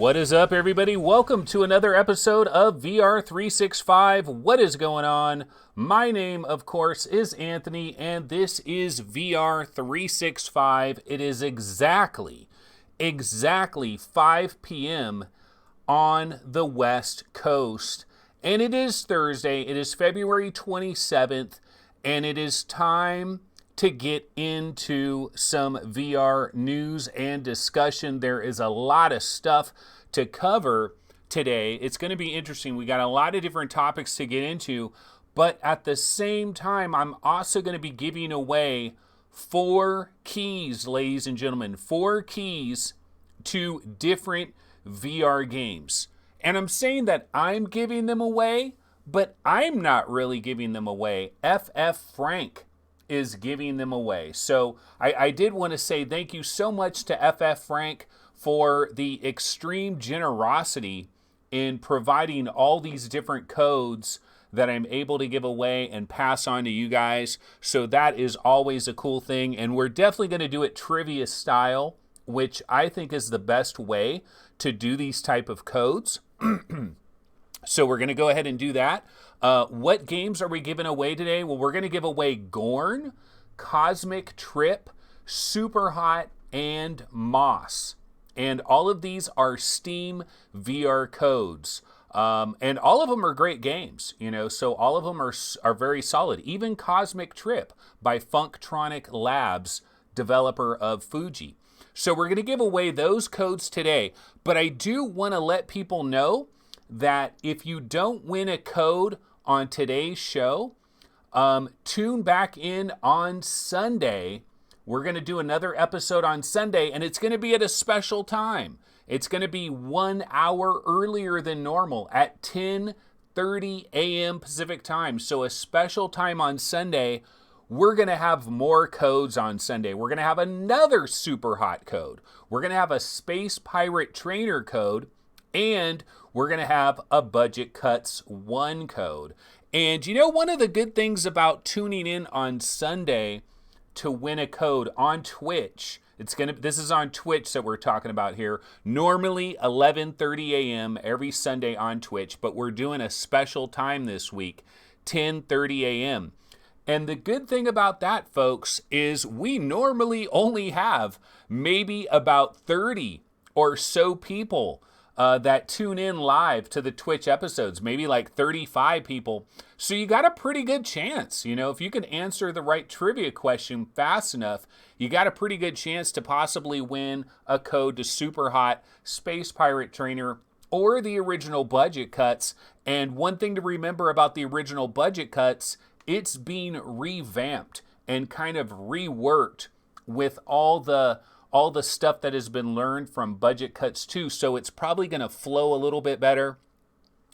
What is up, everybody? Welcome to another episode of VR365. What is going on? My name, of course, is Anthony, and this is VR365. It is exactly 5 p.m. on the West Coast, and it is Thursday. It is February 27th, and it is time to get into some VR news and discussion. There is a lot of stuff to cover today. It's going to be interesting. We got a lot of different topics to get into, but at the same time, I'm also going to be giving away 4 keys, ladies and gentlemen, 4 keys to different VR games. And I'm saying that I'm giving them away, but I'm not really giving them away. FF Frank is giving them away. So I did want to say thank you so much to FF Frank for the extreme generosity in providing all these different codes that I'm able to give away and pass on to you guys. So that is always a cool thing. And we're definitely going to do it trivia style, which I think is the best way to do these type of codes. So we're going to go ahead and do that. What games are we giving away today? Well, we're going to give away Gorn, Cosmic Trip, Superhot, and Moss. And all of these are Steam VR codes. And all of them are great games, so all of them are very solid. Even Cosmic Trip by Funktronic Labs, developer of Fuji. So we're going to give away those codes today. But I do want to let people know that if you don't win a code on today's show, tune back in on Sunday. We're going to do another episode on Sunday, and it's going to be at a special time. It's going to be 1 hour earlier than normal at 10:30 a.m. Pacific time. So a special time on Sunday. We're going to have more codes on Sunday. We're going to have another Superhot code. We're going to have a Space Pirate Trainer code, and we're going to have a Budget Cuts 1 code. And one of the good things about tuning in on Sunday to win a code on Twitch, this is on Twitch that we're talking about here. Normally 11:30 a.m. every Sunday on Twitch, but we're doing a special time this week, 10:30 a.m. And the good thing about that, folks, is we normally only have maybe about 30 or so people that tune in live to the Twitch episodes, maybe like 35 people. So you got a pretty good chance, if you can answer the right trivia question fast enough, you got a pretty good chance to possibly win a code to Superhot, Space Pirate Trainer, or the original Budget Cuts. And one thing to remember about the original Budget Cuts, it's being revamped and kind of reworked with all the stuff that has been learned from Budget Cuts 2. So it's probably going to flow a little bit better,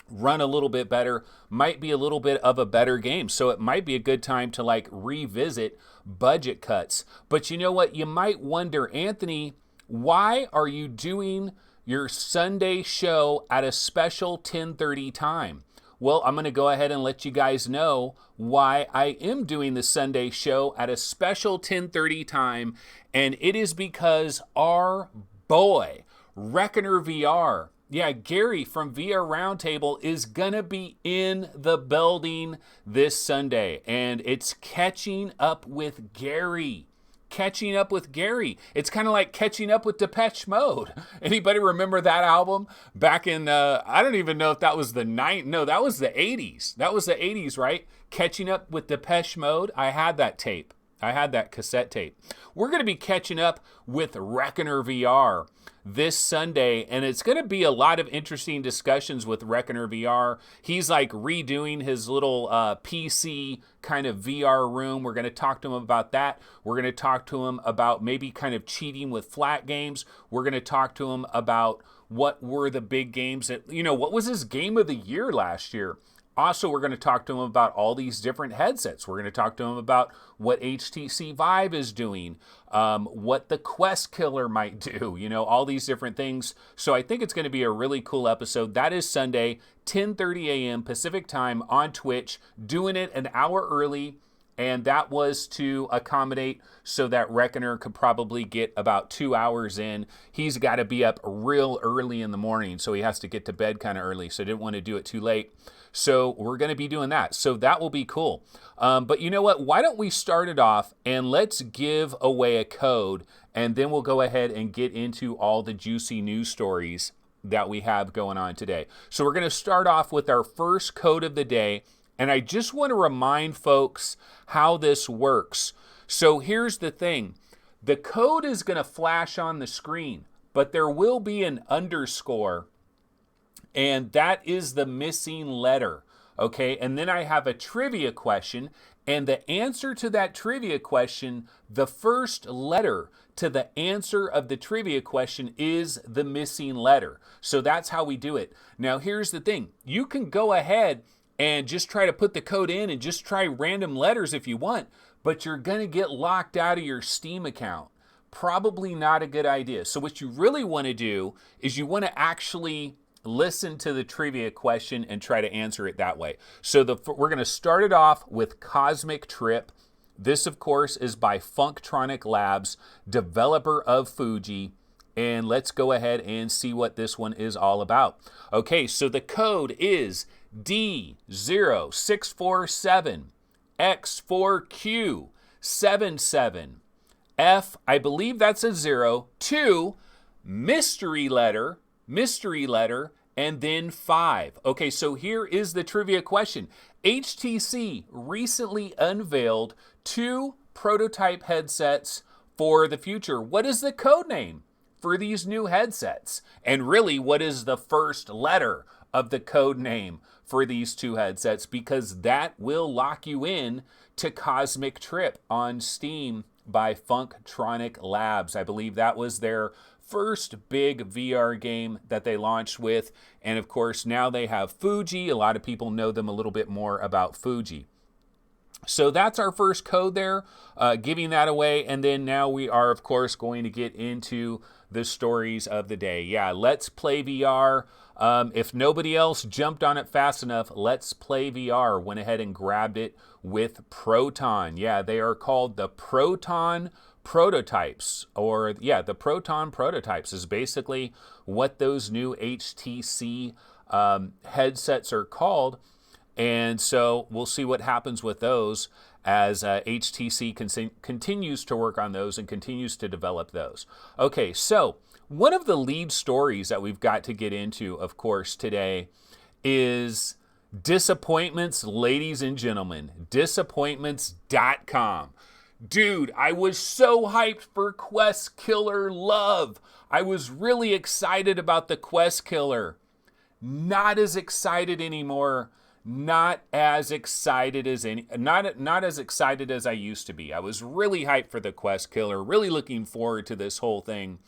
run a little bit better, might be a little bit of a better game. So it might be a good time to revisit Budget Cuts. But you know what? You might wonder, Anthony, why are you doing your Sunday show at a special 10:30 time? Well, I'm going to go ahead and let you guys know why I am doing the Sunday show at a special 10:30 time, and it is because our boy, Reckoner VR, Gary from VR Roundtable is going to be in the building this Sunday, and it's catching up with Gary. Catching up with Gary. It's kind of like catching up with Depeche Mode. Anybody remember that album back in, I don't even know if that was the 80s. That was the 80s, right? Catching up with Depeche Mode. I had that tape. I had that cassette tape. We're going to be catching up with Reckoner VR this Sunday, and it's going to be a lot of interesting discussions with Reckoner VR. He's redoing his little PC kind of VR room. We're going to talk to him about that. We're going to talk to him about maybe kind of cheating with flat games. We're going to talk to him about what were the big games that, what was his game of the year last year? Also, we're going to talk to him about all these different headsets. We're going to talk to him about what HTC Vive is doing, what the Quest Killer might do, all these different things. So I think it's going to be a really cool episode. That is Sunday, 10:30 a.m. Pacific time on Twitch, doing it an hour early. And that was to accommodate so that Reckoner could probably get about 2 hours in. He's got to be up real early in the morning, so he has to get to bed kind of early, so didn't want to do it too late. So we're going to be doing that. So that will be cool. But you know what? Why don't we start it off and let's give away a code, and then we'll go ahead and get into all the juicy news stories that we have going on today. So we're going to start off with our first code of the day. And I just want to remind folks how this works. So here's the thing. The code is going to flash on the screen, but there will be an underscore, and that is the missing letter. Okay, and then I have a trivia question, and the answer to that trivia question, the first letter to the answer of the trivia question is the missing letter. So that's how we do it. Now here's the thing. You can go ahead and just try to put the code in and just try random letters if you want, but you're going to get locked out of your Steam account. Probably not a good idea. So what you really want to do is you want to actually listen to the trivia question and try to answer it that way. So we're going to start it off with Cosmic Trip. This, of course, is by Funktronic Labs, developer of Fuji. And let's go ahead and see what this one is all about. Okay, so the code is D0647X4Q77F, I believe that's a 0, 2, mystery letter, and then 5. Okay, so here is the trivia question. HTC recently unveiled 2 prototype headsets for the future. What is the code name for these new headsets? And really, what is the first letter of the code name for these 2 headsets? Because that will lock you in to Cosmic Trip on Steam by Funktronic Labs. I believe that was their first big VR game that they launched with. And of course, now they have Fuji. A lot of people know them a little bit more about Fuji. So that's our first code there, giving that away. And then now we are, of course, going to get into the stories of the day. Yeah, Let's Play VR. If nobody else jumped on it fast enough, Let's Play VR went ahead and grabbed it with Proton. Yeah, they are called the Proton Prototypes, or yeah, the Proton Prototypes is basically what those new HTC headsets are called. And so we'll see what happens with those as HTC continues to work on those and continues to develop those. Okay, so one of the lead stories that we've got to get into, of course, today is disappointments, ladies and gentlemen. Disappointments.com. Dude, I was so hyped for Quest Killer Love. I was really excited about the Quest Killer. Not as excited anymore. Not as excited as not as excited as I used to be. I was really hyped for the Quest Killer, really looking forward to this whole thing.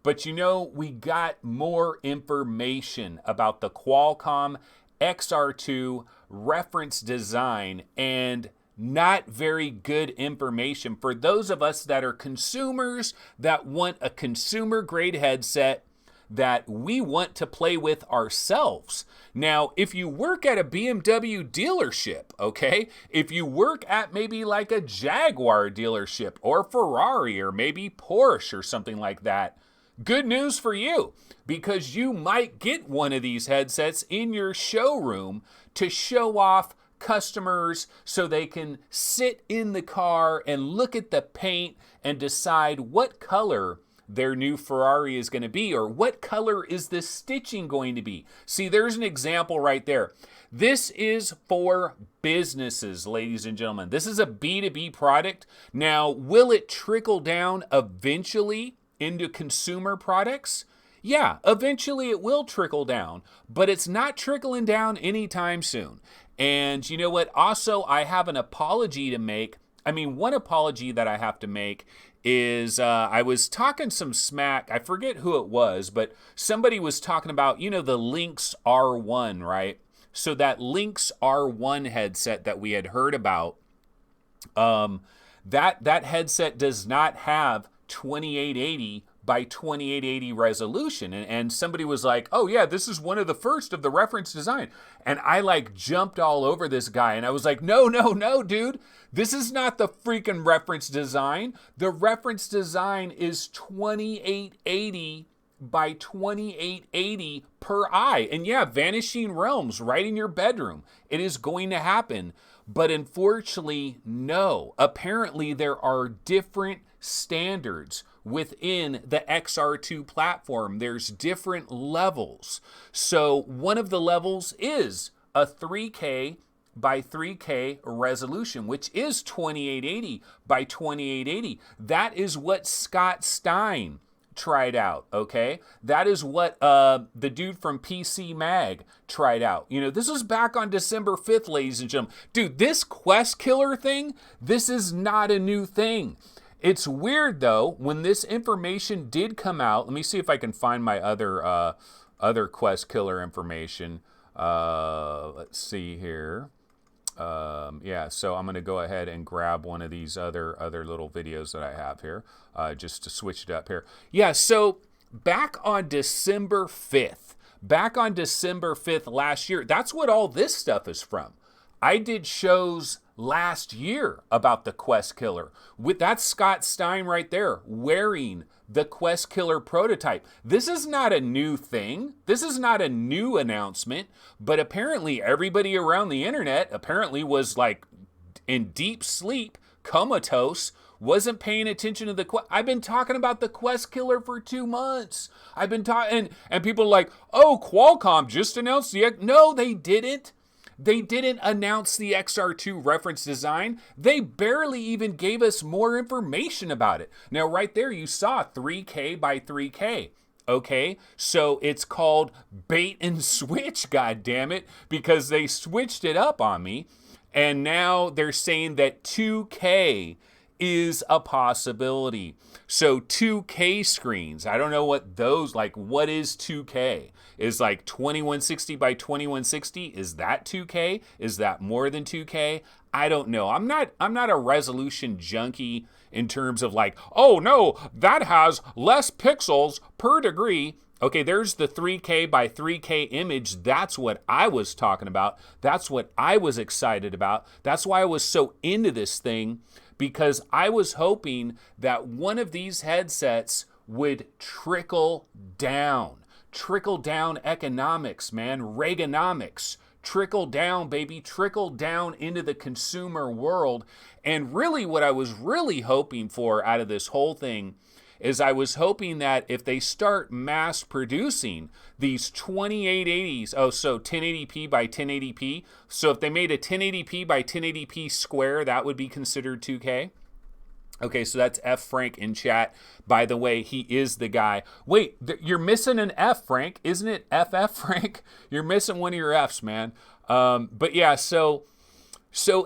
But you know, we got more information about the Qualcomm XR2 reference design, and not very good information for those of us that are consumers that want a consumer grade headset that we want to play with ourselves. Now, if you work at a BMW dealership, okay, if you work at maybe like a Jaguar dealership or Ferrari or maybe Porsche or something like that, good news for you, because you might get one of these headsets in your showroom to show off customers so they can sit in the car and look at the paint and decide what color their new Ferrari is going to be, or what color is the stitching going to be. See, there's an example right there. This is for businesses, ladies and gentlemen. This is a B2B product. Now, will it trickle down eventually into consumer products? Yeah, eventually it will trickle down, but it's not trickling down anytime soon. And you know what? Also, I have an apology to make. I mean, one apology that I have to make is I was talking some smack. I forget who it was, but somebody was talking about, you know, the Lynx R1, right? So that Lynx R1 headset that we had heard about, that headset does not have 2880, by 2880 resolution. And somebody was like, oh yeah, this is one of the first of the reference design. And I like jumped all over this guy and I was like, no, dude. This is not the freaking reference design. The reference design is 2880 by 2880 per eye. And yeah, Vanishing Realms right in your bedroom. It is going to happen. But unfortunately, no. Apparently, there are different standards within the XR2 platform. There's different levels. So one of the levels is a 3K by 3K resolution, which is 2880 by 2880. That is what Scott Stein tried out, okay? That is what the dude from PC Mag tried out. You know, this was back on December 5th, ladies and gentlemen. Dude, this Quest Killer thing, this is not a new thing. It's weird, though, when this information did come out. Let me see if I can find my other Quest Killer information. Let's see here. Yeah, so I'm going to go ahead and grab one of these other little videos that I have here, just to switch it up here. Yeah, so back on December 5th last year, that's what all this stuff is from. I did shows last year about the Quest Killer. That's Scott Stein right there wearing the Quest Killer prototype. This is not a new thing. This is not a new announcement, but apparently everybody around the internet apparently was like in deep sleep, comatose, wasn't paying attention to the Quest. I've been talking about the Quest Killer for 2 months. I've been talking, and people are like, oh, Qualcomm just announced the... No, they didn't. They didn't announce the XR2 reference design. They barely even gave us more information about it. Now, right there, you saw 3K by 3K. Okay, so it's called bait and switch, God damn it, because they switched it up on me. And now they're saying that 2K is a possibility. So 2K screens, I don't know what those, like, what is 2K? Is like 2160 by 2160, is that 2K? Is that more than 2K? I don't know. I'm not a resolution junkie in terms of like, oh no, that has less pixels per degree. Okay, there's the 3K by 3K image. That's what I was talking about. That's what I was excited about. That's why I was so into this thing, because I was hoping that one of these headsets would trickle down economics, man, Reaganomics, trickle down, baby, trickle down into the consumer world. And really what I was really hoping for out of this whole thing is I was hoping that if they start mass producing these 2880s, so 1080p by 1080p, so if they made a 1080p by 1080p square, that would be considered 2K. Okay, so that's F. Frank in chat. By the way, he is the guy. Wait, you're missing an F, Frank. Isn't it FF, Frank? You're missing one of your Fs, man. But yeah, so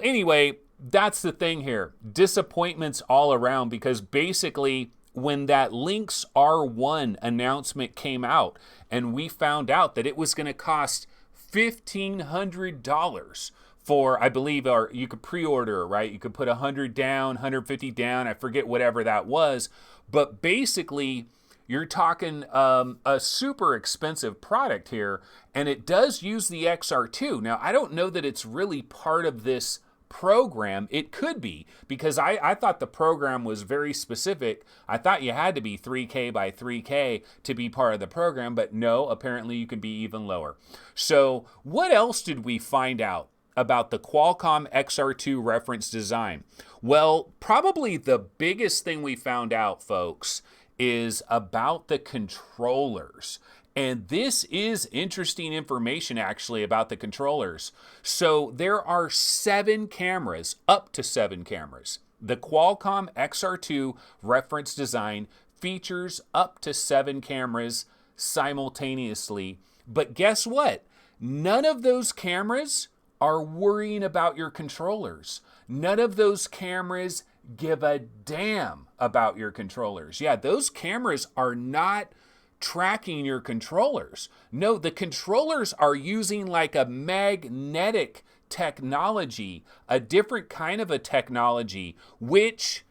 anyway, that's the thing here. Disappointments all around, because basically when that Lynx R1 announcement came out and we found out that it was going to cost $1,500 for, I believe, or you could pre-order, right? You could put 100 down, 150 down, I forget whatever that was. But basically, you're talking a super expensive product here, and it does use the XR2. Now, I don't know that it's really part of this program. It could be, because I thought the program was very specific. I thought you had to be 3K by 3K to be part of the program, but no, apparently you can be even lower. So what else did we find out about the Qualcomm XR2 reference design? Well, probably the biggest thing we found out, folks, is about the controllers. And this is interesting information, actually, about the controllers. So there are 7 cameras, up to 7 cameras. The Qualcomm XR2 reference design features up to 7 cameras simultaneously. But guess what? None of those cameras are worrying about your controllers. None of those cameras give a damn about your controllers. Yeah, those cameras are not tracking your controllers. No, the controllers are using like a magnetic technology, a different kind of a technology, which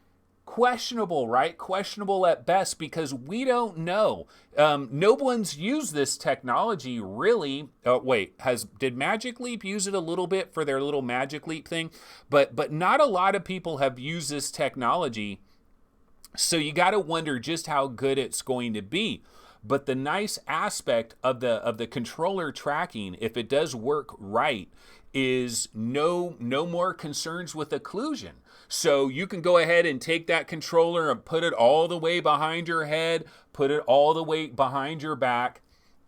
questionable, right? Questionable at best, because we don't know. No one's used this technology really. Did Magic Leap use it a little bit for their little Magic Leap thing? But not a lot of people have used this technology. So you got to wonder just how good it's going to be. But the nice aspect of the controller tracking, if it does work right, is no more concerns with occlusion. So you can go ahead and take that controller and put it all the way behind your head, put it all the way behind your back.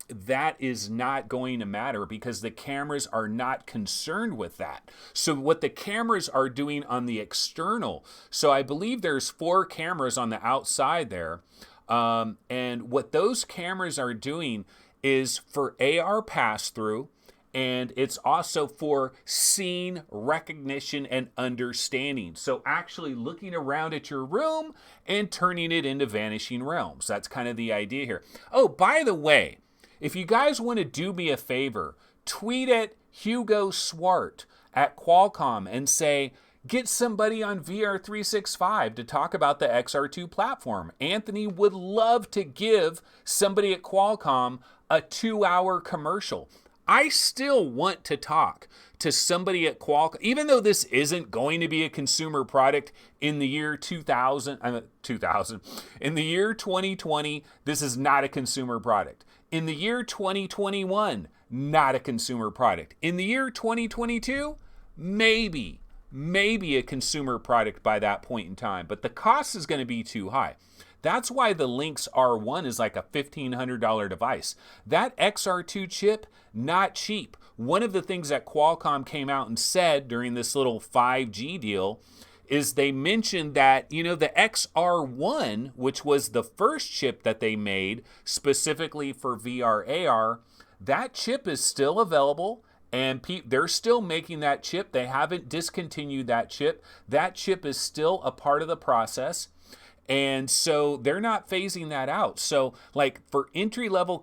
That is not going to matter because the cameras are not concerned with that. So what the cameras are doing on the external, so I believe there's 4 cameras on the outside there. And what those cameras are doing is for AR pass-through, and it's also for scene recognition and understanding. So actually looking around at your room and turning it into vanishing realms. That's kind of the idea here. Oh, by the way, if you guys want to do me a favor, tweet at Hugo Swart at Qualcomm and say, get somebody on VR365 to talk about the XR2 platform. Anthony would love to give somebody at Qualcomm a 2-hour commercial. I still want to talk to somebody at Qualcomm, even though this isn't going to be a consumer product in the year 2000, in the year 2020, this is not a consumer product. In the year 2021, not a consumer product. In the year 2022, maybe a consumer product by that point in time, but the cost is going to be too high. That's why the Lynx R1 is like a $1,500 device. That XR2 chip, not cheap. One of the things that Qualcomm came out and said during this little 5G deal is they mentioned that, the XR1, which was the first chip that they made specifically for VR AR, that chip is still available. And they're still making that chip. They haven't discontinued that chip. That chip is still a part of the process. And so they're not phasing that out. So like for entry-level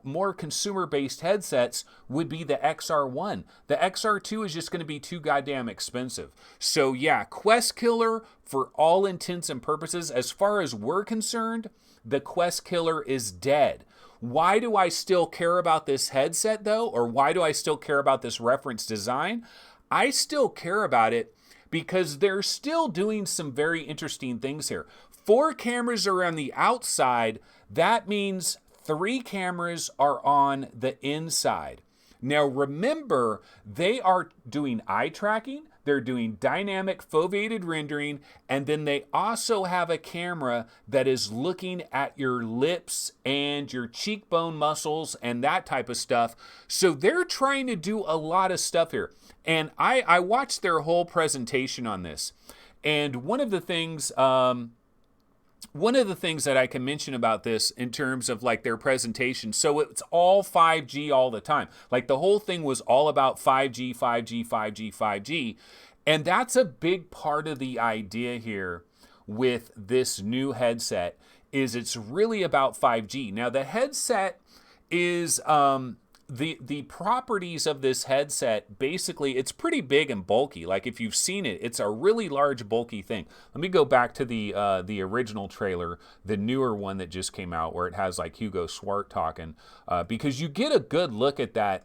more consumer-based headsets would be the XR1. The XR2 is just going to be too goddamn expensive. So yeah, Quest Killer for all intents and purposes, as far as we're concerned, the Quest Killer is dead. Why do I still care about this headset though? Or why do I still care about this reference design? I still care about it because they're still doing some very interesting things here. 4 cameras are on the outside. That means 3 cameras are on the inside. Now remember, they are doing eye tracking, they're doing dynamic foveated rendering, and then they also have a camera that is looking at your lips and your cheekbone muscles and that type of stuff. So they're trying to do a lot of stuff here. And I watched their whole presentation on this. And one of the things that I can mention about this in terms of like their presentation, so it's all 5G all the time. Like the whole thing was all about 5G, 5G, 5G, 5G. And that's a big part of the idea here with this new headset is it's really about 5G. Now the headset is, the properties of this headset, basically, it's pretty big and bulky. Like if you've seen it, it's a really large, bulky thing. Let me go back to the original trailer, the newer one that just came out, where it has like Hugo Swart talking, because you get a good look at that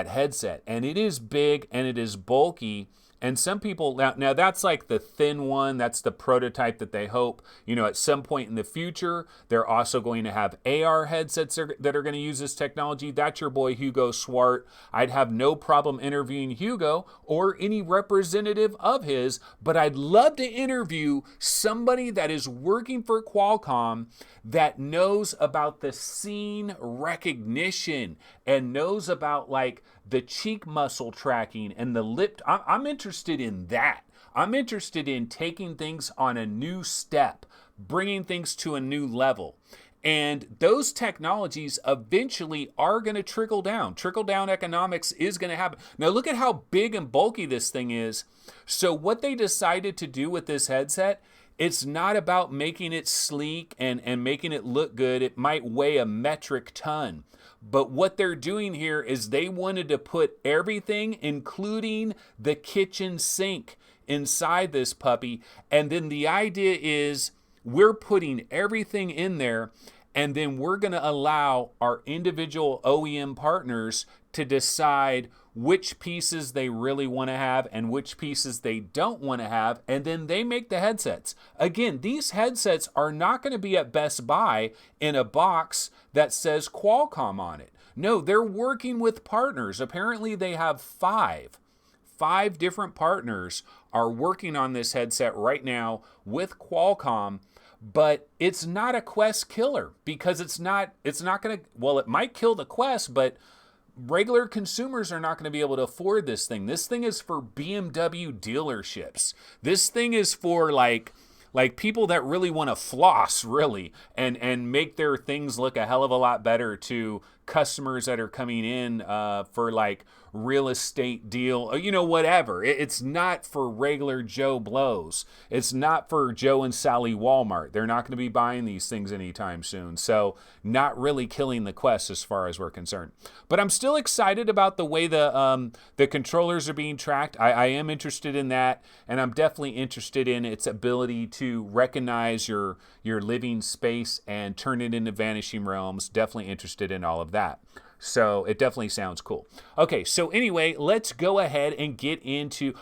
headset, and it is big and it is bulky. And some people, now that's like the thin one, that's the prototype that they hope, at some point in the future, they're also going to have AR headsets that are going to use this technology. That's your boy Hugo Swart. I'd have no problem interviewing Hugo or any representative of his, but I'd love to interview somebody that is working for Qualcomm that knows about the scene recognition and knows about like the cheek muscle tracking and the lip. I'm interested in that. I'm interested in taking things on a new step, bringing things to a new level. And those technologies eventually are going to trickle down. Trickle down economics is going to happen. Now look at how big and bulky this thing is. So what they decided to do with this headset, it's not about making it sleek and making it look good. It might weigh a metric ton. But what they're doing here is they wanted to put everything, including the kitchen sink, inside this puppy. And then the idea is we're putting everything in there, and then we're going to allow our individual OEM partners to decide which pieces they really want to have and which pieces they don't want to have, and then they make the headsets. Again, these headsets are not going to be at Best Buy in a box that says Qualcomm on it. No, they're working with partners. Apparently they have five different partners are working on this headset right now with Qualcomm. But it's not a Quest killer, because it's not going to, well, it might kill the Quest, but regular consumers are not going to be able to afford this thing. This thing is for BMW dealerships. This thing is for like people that really want to floss, really, and make their things look a hell of a lot better to customers that are coming in for like real estate deal, whatever. It's not for regular Joe Blows. It's not for Joe and Sally Walmart. They're not going to be buying these things anytime soon. So not really killing the Quest as far as we're concerned. But I'm still excited about the way the controllers are being tracked. I am interested in that, and I'm definitely interested in its ability to recognize your living space and turn it into vanishing realms. Definitely interested in all of that. So it definitely sounds cool. Okay, so anyway, let's go ahead and get into,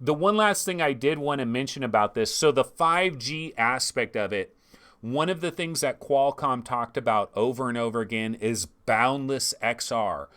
the one last thing I did want to mention about this. So the 5G aspect of it, one of the things that Qualcomm talked about over and over again is boundless XR.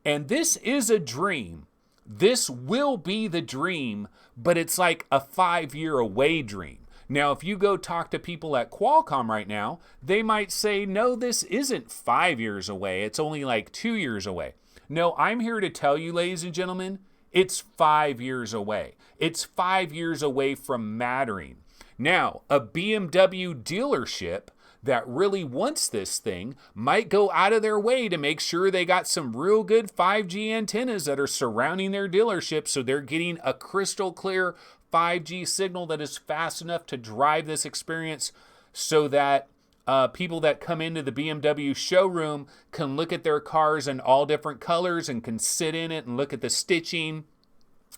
And this is a dream. This will be the dream, but it's like a 5-year away dream. Now, if you go talk to people at Qualcomm right now, they might say, no, this isn't 5 years away. It's only like 2 years away. No, I'm here to tell you, ladies and gentlemen, it's 5 years away. It's 5 years away from mattering. Now, a BMW dealership that really wants this thing might go out of their way to make sure they got some real good 5G antennas that are surrounding their dealership, so they're getting a crystal clear 5G signal that is fast enough to drive this experience, so that people that come into the BMW showroom can look at their cars in all different colors and can sit in it and look at the stitching.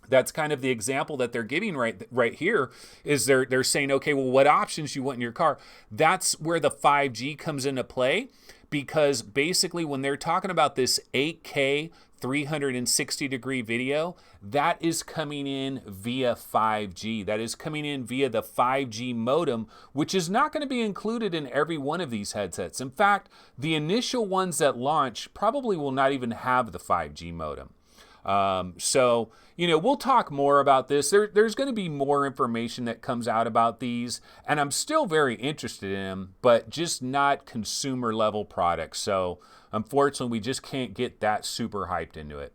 That's kind of the example that they're giving right here, is they're saying, okay, well, what options you want in your car? That's where the 5G comes into play, because basically when they're talking about this 8K 360-degree video, that is coming in via 5G. That is coming in via the 5G modem, which is not going to be included in every one of these headsets. In fact, the initial ones that launch probably will not even have the 5G modem. So, we'll talk more about this. There's going to be more information that comes out about these, and I'm still very interested in them, but just not consumer level products. So unfortunately, we just can't get that super hyped into it.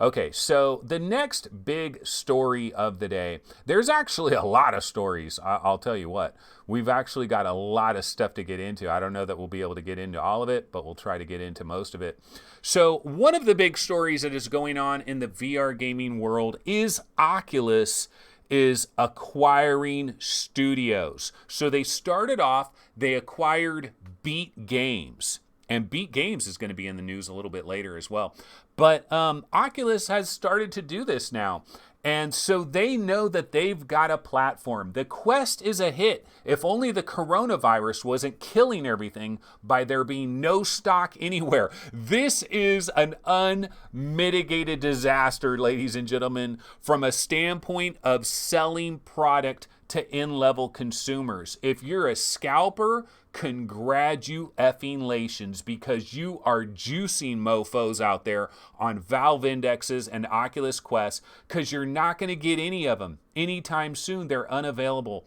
Okay, so the next big story of the day, there's actually a lot of stories. I'll tell you what, we've actually got a lot of stuff to get into. I don't know that we'll be able to get into all of it, but we'll try to get into most of it. So one of the big stories that is going on in the VR gaming world is Oculus is acquiring studios. So they started off, they acquired Beat Games. And Beat Games is going to be in the news a little bit later as well. But Oculus has started to do this now. And so they know that they've got a platform. The Quest is a hit. If only the coronavirus wasn't killing everything by there being no stock anywhere. This is an unmitigated disaster, ladies and gentlemen, from a standpoint of selling product to in-level consumers. If you're a scalper, congratulations, because you are juicing mofos out there on Valve Indexes and Oculus Quest, because you're not going to get any of them anytime soon. They're unavailable.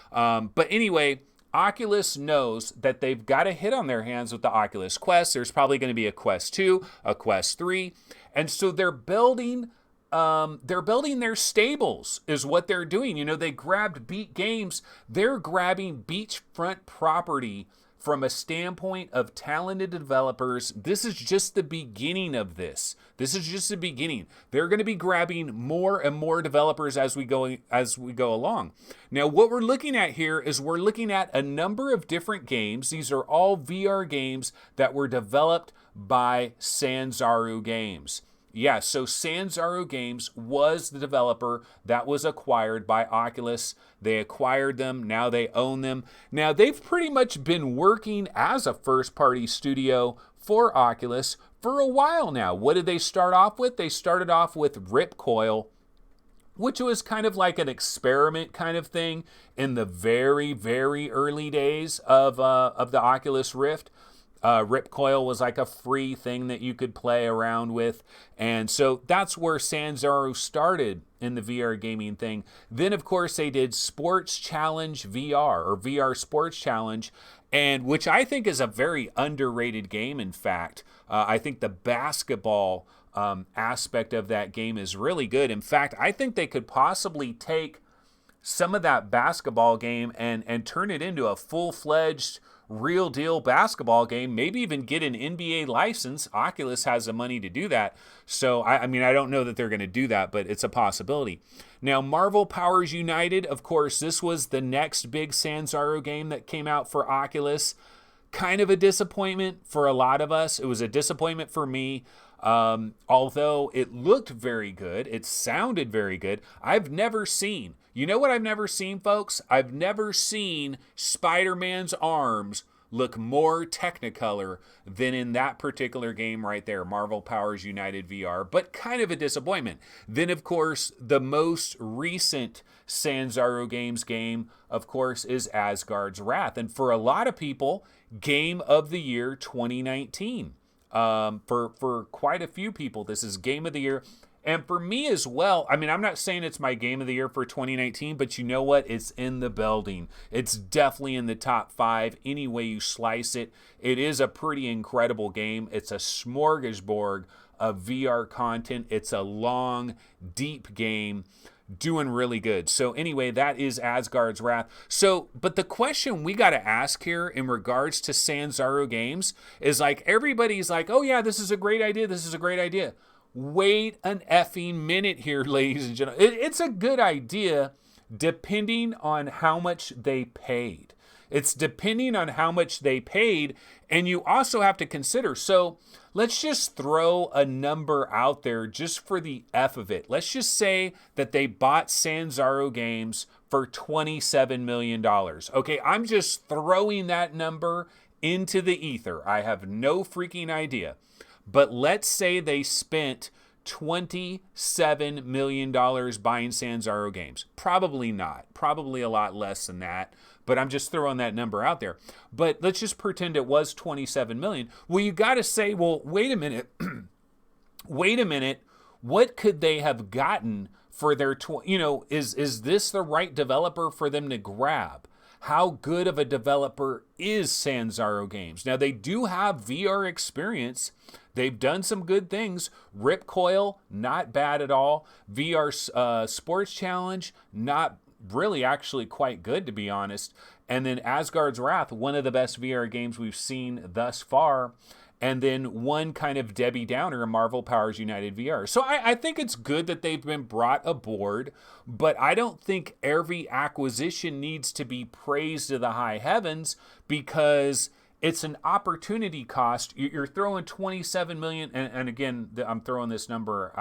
But anyway, Oculus knows that they've got a hit on their hands with the Oculus Quest. There's probably going to be a Quest 2, a Quest 3. And so they're building their stables is what they're doing. They grabbed Beat Games. They're grabbing beachfront property from a standpoint of talented developers. This is just the beginning of this. This is just the beginning. They're going to be grabbing more and more developers as we go along. Now, what we're looking at here is we're looking at a number of different games. These are all VR games that were developed by Sanzaru Games. Yeah, so Sanzaru Games was the developer that was acquired by Oculus. They acquired them, now they own them. Now, they've pretty much been working as a first-party studio for Oculus for a while now. What did they start off with? They started off with Ripcoil, which was kind of like an experiment kind of thing in the very, very early days of the Oculus Rift. Ripcoil was like a free thing that you could play around with. And so that's where Sanzaru started in the VR gaming thing. Then, of course, they did Sports Challenge VR, or VR Sports Challenge, and which I think is a very underrated game, in fact. I think the basketball aspect of that game is really good. In fact, I think they could possibly take some of that basketball game and turn it into a full-fledged real deal basketball game, maybe even get an NBA license. Oculus has the money to do that. So, I mean, I don't know that they're going to do that, but it's a possibility. Now, Marvel Powers United, of course, this was the next big Sanzaru game that came out for Oculus. Kind of a disappointment for a lot of us. It was a disappointment for me. Although it looked very good, it sounded very good. I've never seen, you know what I've never seen, folks? I've never seen Spider-Man's arms look more Technicolor than in that particular game right there, Marvel Powers United VR, but kind of a disappointment. Then, of course, the most recent Sanzaru Games game, of course, is Asgard's Wrath. And for a lot of people, Game of the Year 2019. For quite a few people, this is Game of the Year. And for me as well, I mean, I'm not saying it's my Game of the Year for 2019, but you know what? It's in the building. It's definitely in the top 5, any way you slice it. It is a pretty incredible game. It's a smorgasbord of VR content. It's a long, deep game. Doing really good. So anyway, that is Asgard's Wrath. So, but the question we got to ask here in regards to Sanzaru Games is like, everybody's like, oh yeah, this is a great idea. This is a great idea. Wait an effing minute here, ladies and gentlemen. It's a good idea depending on how much they paid. It's depending on how much they paid, and you also have to consider. So let's just throw a number out there just for the F of it. Let's just say that they bought Sanzaru Games for $27 million. Okay, I'm just throwing that number into the ether. I have no freaking idea. But let's say they spent $27 million buying Sanzaru Games. Probably not. Probably a lot less than that. But I'm just throwing that number out there. But let's just pretend it was $27 million. Well, you got to say, well, wait a minute. Wait a minute. What could they have gotten for their, is this the right developer for them to grab? How good of a developer is Sanzaru Games? Now, they do have VR experience. They've done some good things. Ripcoil, not bad at all. VR Sports Challenge, not really actually quite good, to be honest. And then Asgard's Wrath, one of the best VR games we've seen thus far. And then one kind of Debbie Downer, Marvel Powers United VR. So I think it's good that they've been brought aboard, but I don't think every acquisition needs to be praised to the high heavens, because it's an opportunity cost. You're throwing $27 million, and again, I'm throwing this number,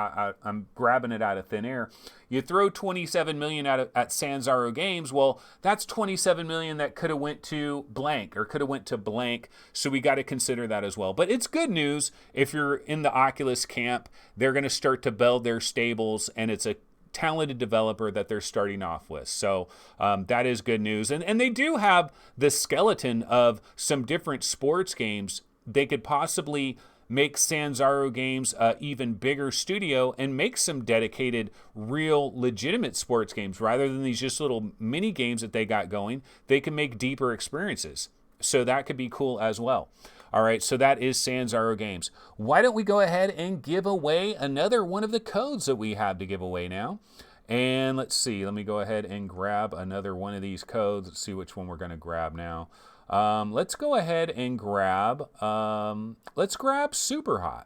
I'm grabbing it out of thin air. You throw $27 million at Sanzaru Games, well, that's $27 million that could have went to blank, or could have went to blank, so we got to consider that as well. But it's good news if you're in the Oculus camp. They're going to start to build their stables, and it's a talented developer that they're starting off with. So that is good news. And they do have the skeleton of some different sports games. They could possibly make Sanzaru Games an even bigger studio and make some dedicated, real, legitimate sports games. Rather than these just little mini games that they got going, they can make deeper experiences. So that could be cool as well. All right, so that is Sanzaru Games. Why don't we go ahead and give away another one of the codes that we have to give away now? And let's see, let me go ahead and grab another one of these codes. Let's see which one we're going to grab now. Let's go ahead and grab, Superhot.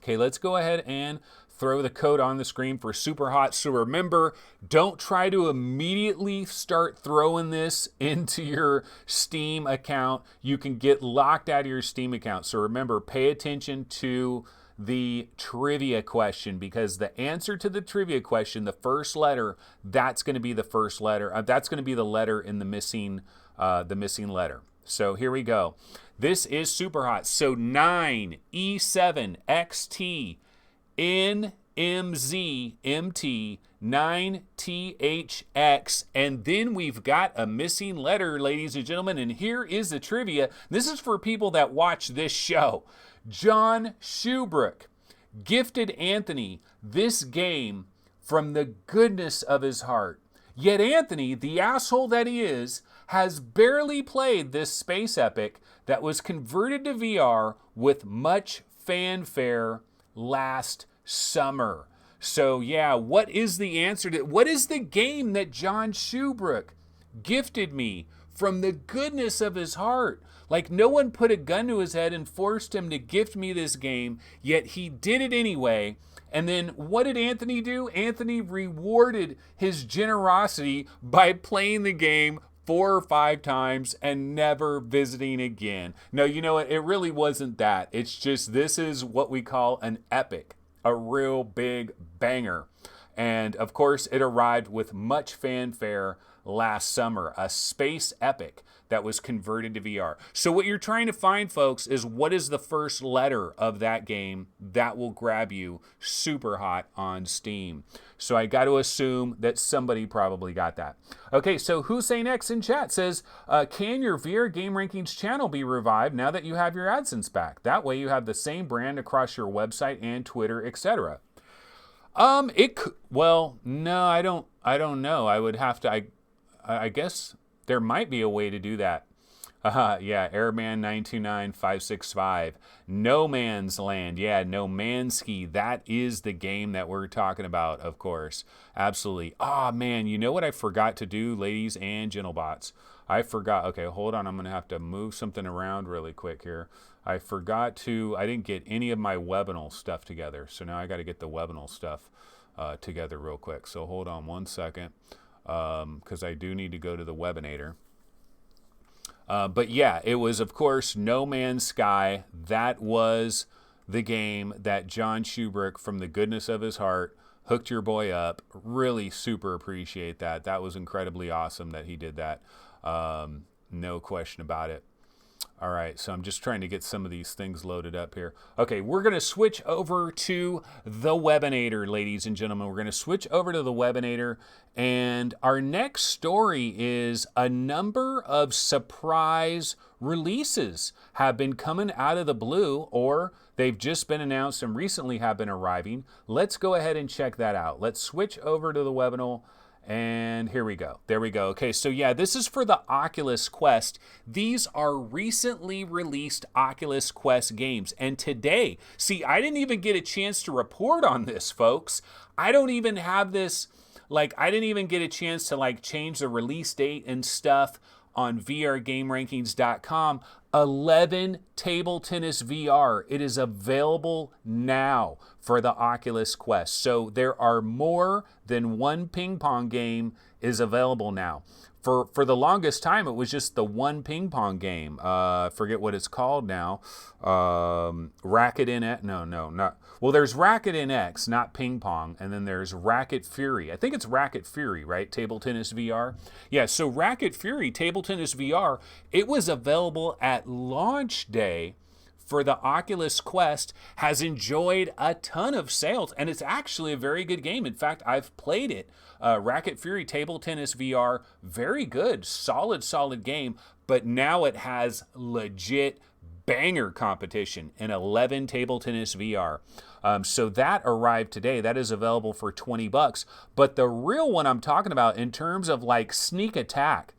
Okay, let's go ahead and throw the code on the screen for Superhot. So remember, don't try to immediately start throwing this into your Steam account. You can get locked out of your Steam account. So remember, pay attention to the trivia question, because the answer to the trivia question, the first letter, that's going to be the first letter. That's going to be the letter in the missing letter. So here we go. This is Superhot. So 9E7XT NMZMT 9THX, and then we've got a missing letter, ladies and gentlemen, and here is the trivia. This is for people that watch this show. John Shubrick gifted Anthony this game from the goodness of his heart. Yet Anthony, the asshole that he is, has barely played this space epic that was converted to VR with much fanfare last summer. So yeah, what is the answer to what is the game that John Shubrick gifted me from the goodness of his heart? Like, no one put a gun to his head and forced him to gift me this game, yet he did it anyway. And then what did Anthony do? Anthony rewarded his generosity by playing the game 4 or 5 times and never visiting again. No, you know what? It really wasn't that. It's just, this is what we call an epic, a real big banger. And of course, it arrived with much fanfare last summer, a space epic that was converted to VR. So what you're trying to find, folks, is what is the first letter of that game that will grab you Superhot on Steam. So I got to assume that somebody probably got that. Okay, so Hussein X in chat says, can your VR Game Rankings channel be revived now that you have your AdSense back? That way you have the same brand across your website and Twitter, etc. Well, no, I don't know. I would have to, I guess there might be a way to do that. Yeah, Airman 929565. No Man's Land. Yeah, No Mansky. That is the game that we're talking about, of course. Absolutely. Oh, man, you know what I forgot to do, ladies and gentlebots? I forgot. Okay, hold on. I'm going to have to move something around really quick here. I didn't get any of my Webinal stuff together. So now I got to get the Webinal stuff together real quick. So hold on one second, because I do need to go to the Webinator. But yeah, it was, of course, No Man's Sky. That was the game that John Shubrick, from the goodness of his heart, hooked your boy up. Really super appreciate that. That was incredibly awesome that he did that. No question about it. All right, so I'm just trying to get some of these things loaded up here. Okay, we're going to switch over to the Webinator, ladies and gentlemen. We're going to switch over to the Webinator, and our next story is a number of surprise releases have been coming out of the blue, or they've just been announced and recently have been arriving. Let's go ahead and check that out. Let's switch over to the Webinal. And here we go. There we go. Okay, so yeah, this is for the Oculus Quest. These are recently released Oculus Quest games. And today, see, I didn't even get a chance to report on this, folks. I don't even have this, I didn't even get a chance to change the release date and stuff on VRGameRankings.com. 11 Table Tennis VR. It is available now for the Oculus Quest. So there are more than one ping pong game is available now. For the longest time, it was just the one ping pong game. Forget what it's called now. Racket NX. No, not. Well, there's Racket NX, not ping pong, and then there's Racket Fury. I think it's Racket Fury, right? Table Tennis VR. Yeah. So Racket Fury, Table Tennis VR. It was available at launch day for the Oculus Quest, has enjoyed a ton of sales, and it's actually a very good game. In fact, I've played it. Racket Fury Table Tennis VR, very good, solid game, but now it has legit banger competition in 11 Table Tennis VR. So that arrived today. That is available for $20. But the real one I'm talking about in terms of Sneak Attack,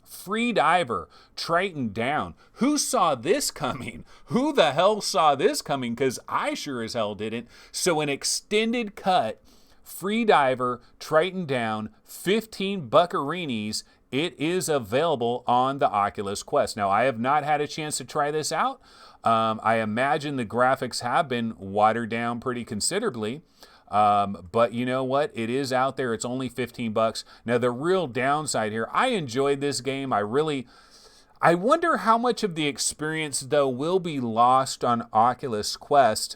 Free Diver, Triton Down. Who saw this coming? Who the hell saw this coming? Because I sure as hell didn't. So an extended cut, Free Diver, Triton Down, 15 buccarinis. It is available on the Oculus Quest. Now, I have not had a chance to try this out. I imagine the graphics have been watered down pretty considerably. But you know what? It is out there. It's only $15. Now, the real downside here, I enjoyed this game. I wonder how much of the experience, though, will be lost on Oculus Quest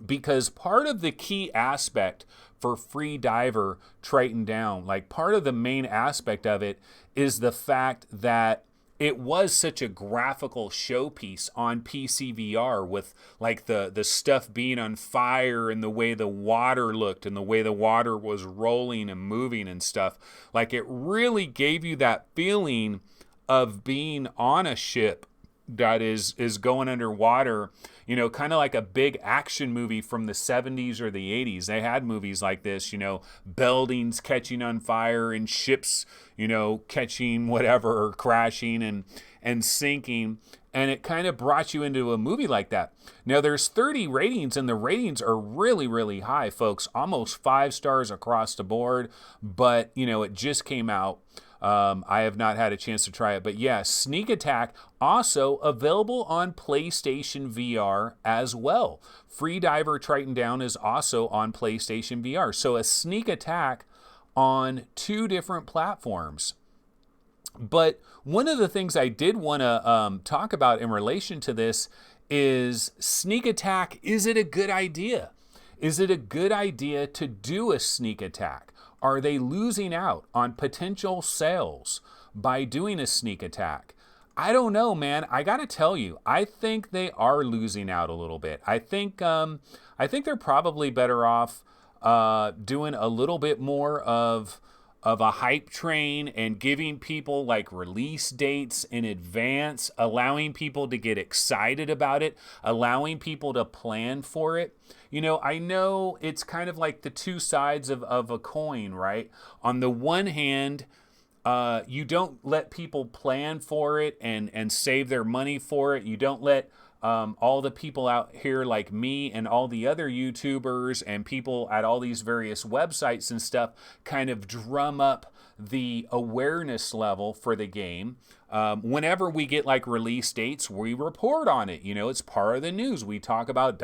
because part of the key aspect for Free Diver Triton Down, like part of the main aspect of it is the fact that it was such a graphical showpiece on PCVR with like the stuff being on fire and the way the water looked and the way the water was rolling and moving and stuff. Like it really gave you that feeling of being on a ship that is going underwater, you know, kind of like a big action movie from the 70s or the 80s. They had movies like this, you know, buildings catching on fire and ships, you know, catching whatever or crashing and sinking. And it kind of brought you into a movie like that. Now there's 30 ratings and the ratings are really, really high, folks, almost 5 stars across the board. But, you know, it just came out. I have not had a chance to try it, but yeah, Sneak Attack also available on PlayStation VR as well. Free Diver Triton Down is also on PlayStation VR. So a Sneak Attack on 2 different platforms. But one of the things I did want to talk about in relation to this is Sneak Attack. Is it a good idea? Is it a good idea to do a sneak attack? Are they losing out on potential sales by doing a sneak attack? I don't know, man. I gotta tell you, I think they are losing out a little bit. I think they're probably better off doing a little bit more of a hype train and giving people like release dates in advance, allowing people to get excited about it, allowing people to plan for it. You know, I know it's kind of like the two sides of a coin, right? On the one hand, you don't let people plan for it and save their money for it. You don't let all the people out here like me and all the other YouTubers and people at all these various websites and stuff kind of drum up the awareness level for the game. Whenever we get like release dates, we report on it. You know, it's part of the news. We talk about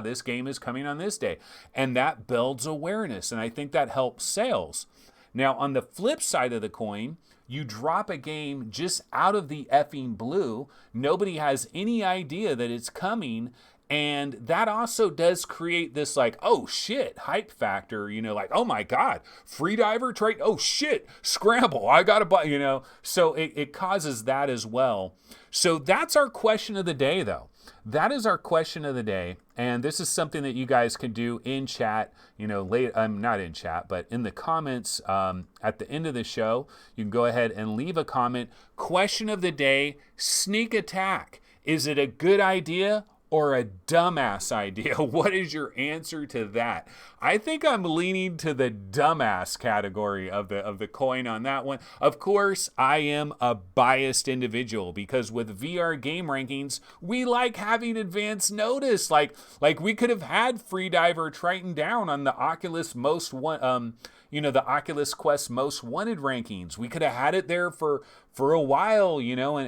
this game is coming on this day. And that builds awareness. And I think that helps sales. Now, on the flip side of the coin, you drop a game just out of the effing blue. Nobody has any idea that it's coming. And that also does create this like, oh shit, hype factor, you know, like, oh my God, Free Diver Trade, oh shit, scramble, I gotta buy, you know. So it causes that as well. So that's our question of the day, though. That is our question of the day. And this is something that you guys can do in chat, you know, not in chat, but in the comments at the end of the show. You can go ahead and leave a comment. Question of the day, sneak attack. Is it a good idea or a dumbass idea? What is your answer to that? I think I'm leaning to the dumbass category of the coin on that one. Of course, I am a biased individual because with VR game rankings, we like having advance notice. Like we could have had Free Diver Triton Down on the Oculus the Oculus Quest Most Wanted rankings. We could have had it there for a while, you know,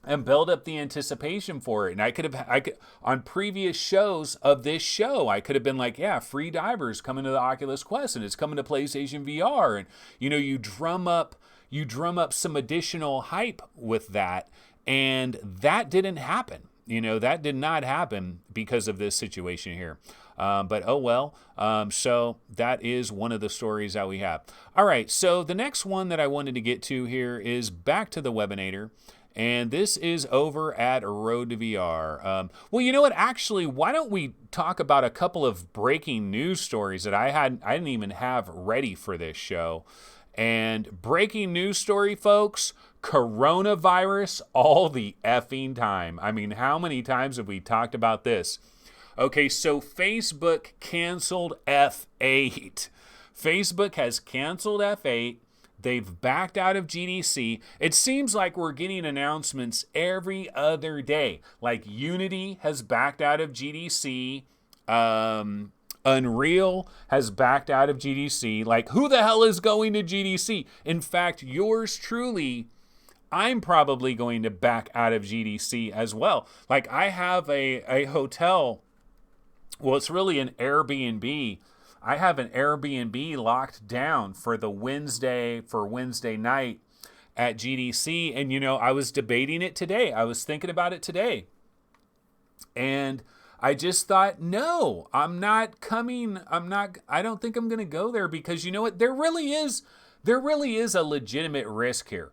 and build up the anticipation for it. And I could on previous shows of this show, I could have been like, yeah, Free Diver's coming to the Oculus Quest and it's coming to PlayStation VR. And, you know, you drum up some additional hype with that. And that didn't happen. You know, that did not happen because of this situation here. But oh well. So that is one of the stories that we have. All right. So the next one that I wanted to get to here is back to the Webinator. And this is over at Road to VR. Well, you know what? Actually, why don't we talk about a couple of breaking news stories that I didn't even have ready for this show. And breaking news story, folks, coronavirus all the effing time. I mean, how many times have we talked about this? Okay, so Facebook canceled F8. Facebook has canceled F8. They've backed out of GDC. It seems like we're getting announcements every other day. Like Unity has backed out of GDC. Unreal has backed out of GDC. Like, who the hell is going to GDC? In fact, yours truly, I'm probably going to back out of GDC as well. Like, I have a hotel. Well, it's really an Airbnb. I have an Airbnb locked down for Wednesday night at GDC. And, you know, I was debating it today. I was thinking about it today. And I just thought, no, I'm not coming. I don't think I'm going to go there, because you know what? There really is a legitimate risk here.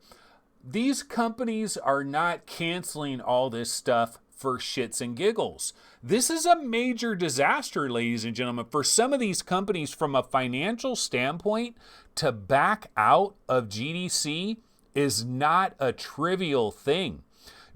These companies are not canceling all this stuff for shits and giggles. This is a major disaster, ladies and gentlemen. For some of these companies, from a financial standpoint, to back out of GDC is not a trivial thing.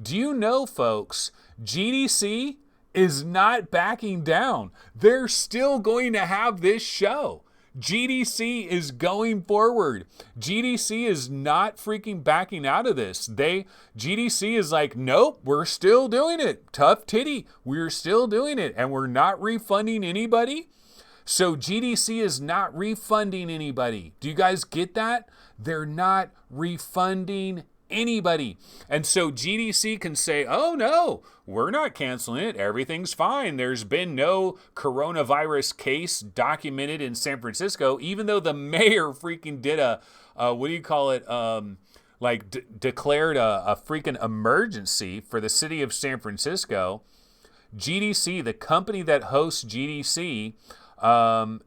Do you know, folks, GDC is not backing down. They're still going to have this show. GDC is going forward. GDC is not freaking backing out of this. GDC is like, nope, we're still doing it. Tough titty. We're still doing it, and we're not refunding anybody. So GDC is not refunding anybody. Do you guys get that? They're not refunding anybody. And so GDC can say, oh no, we're not canceling it. Everything's fine. There's been no coronavirus case documented in San Francisco, even though the mayor freaking did declared a freaking emergency for the city of San Francisco. GDC, the company that hosts GDC,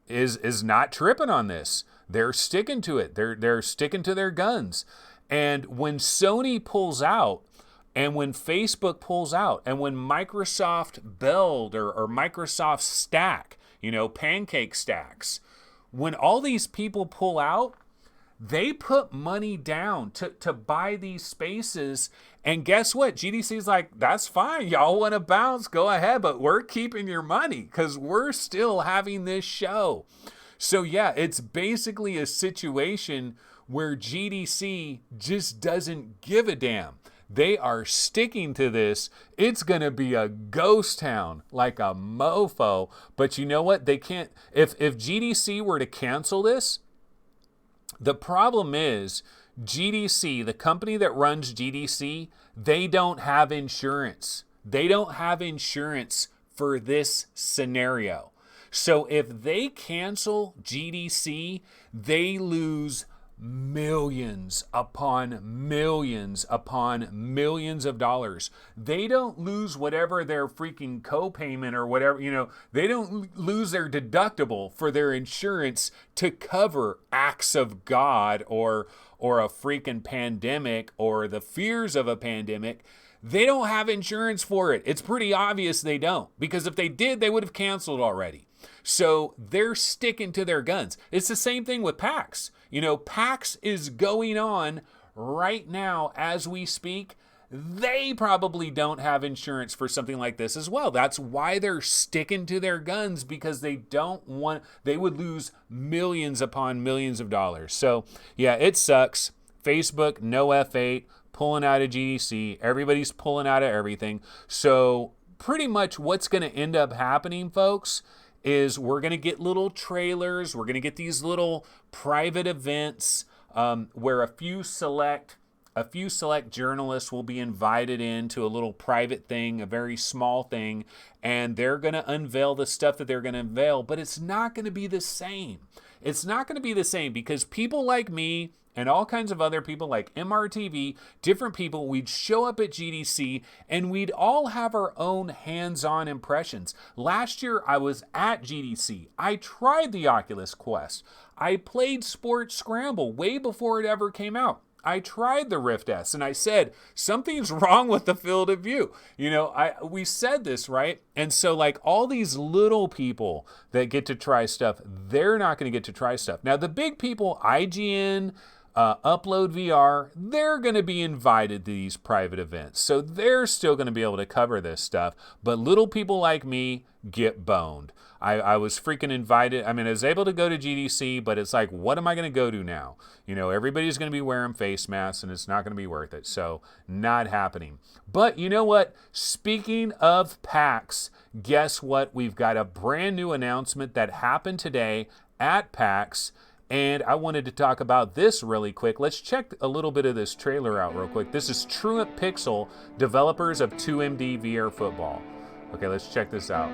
is not tripping on this. They're sticking to it. They're sticking to their guns. And when Sony pulls out, and when Facebook pulls out, and when Microsoft Build or Microsoft Stack, pancake stacks, when all these people pull out, they put money down to buy these spaces. And guess what? GDC's like, that's fine. Y'all want to bounce? Go ahead. But we're keeping your money because we're still having this show. So yeah, it's basically a situation where GDC just doesn't give a damn. They are sticking to this. It's going to be a ghost town like a mofo. But you know what? They can't. If GDC were to cancel this, the problem is GDC, the company that runs GDC, they don't have insurance. They don't have insurance for this scenario. So if they cancel GDC, they lose millions upon millions upon millions of dollars. They don't lose whatever their freaking co-payment or whatever, they don't lose their deductible for their insurance to cover acts of God or a freaking pandemic or the fears of a pandemic. They don't have insurance for it. It's pretty obvious they don't, because if they did, they would have canceled already. So they're sticking to their guns. It's the same thing with PAX. PAX is going on right now as we speak. They probably don't have insurance for something like this as well. That's why they're sticking to their guns, because they would lose millions upon millions of dollars. So yeah, it sucks. Facebook, no F8, pulling out of GDC. Everybody's pulling out of everything. So pretty much what's going to end up happening, folks, is we're going to get little trailers. We're going to get these little private events where a few select journalists will be invited into a little private thing, a very small thing, and they're going to unveil the stuff that they're going to unveil, but it's not going to be the same. It's not going to be the same because people like me and all kinds of other people like MRTV, different people, we'd show up at GDC and we'd all have our own hands-on impressions. Last year, I was at GDC. I tried the Oculus Quest. I played Sports Scramble way before it ever came out. I tried the Rift S and I said, something's wrong with the field of view. We said this, right? And so like all these little people that get to try stuff, they're not going to get to try stuff. Now the big people, IGN, Upload VR, they're going to be invited to these private events. So they're still going to be able to cover this stuff. But little people like me get boned. I was freaking invited. I was able to go to GDC, but it's like, what am I going to go to now? Everybody's going to be wearing face masks and it's not going to be worth it. So not happening. But you know what? Speaking of PAX, guess what? We've got a brand new announcement that happened today at PAX. And I wanted to talk about this really quick. Let's check a little bit of this trailer out real quick. This is Truant Pixel, developers of 2MD VR Football. Okay, let's check this out.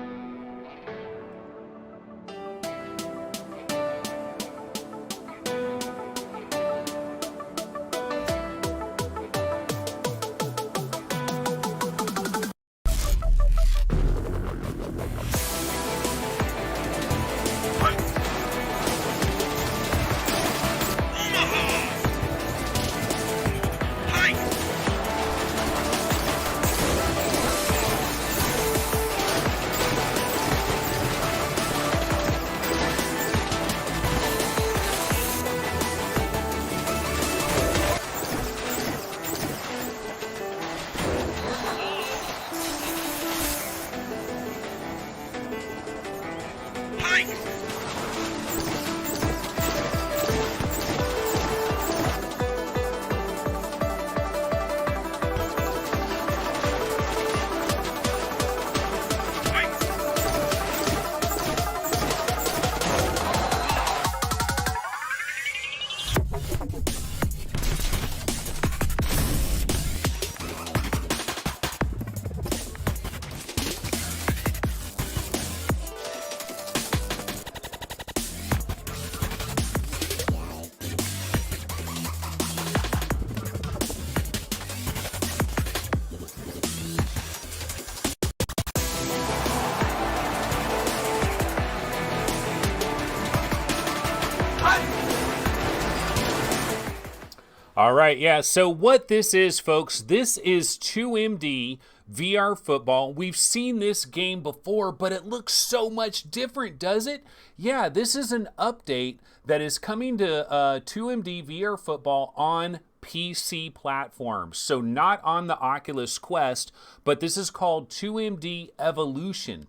All right, yeah. So what this is, folks, this is 2MD VR football. We've seen this game before, but it looks so much different, does it? Yeah, this is an update that is coming to 2MD VR football on PC platforms. So not on the Oculus Quest, but this is called 2MD Evolution.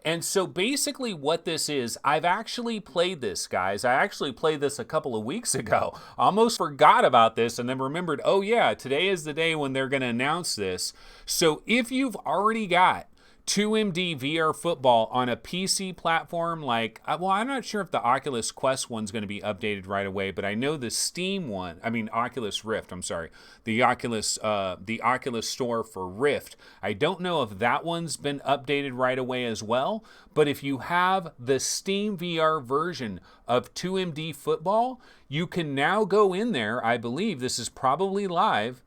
And so basically what this is, I've actually played this, guys. I actually played this a couple of weeks ago. Almost forgot about this and then remembered, oh yeah, today is the day when they're going to announce this. So if you've already got 2MD VR football on a PC platform like, well, I'm not sure if the Oculus Quest one's going to be updated right away, but I know the Steam one, Oculus Rift, I'm sorry, the Oculus Store for Rift, I don't know if that one's been updated right away as well, but if you have the Steam VR version of 2MD football, you can now go in there, I believe this is probably live,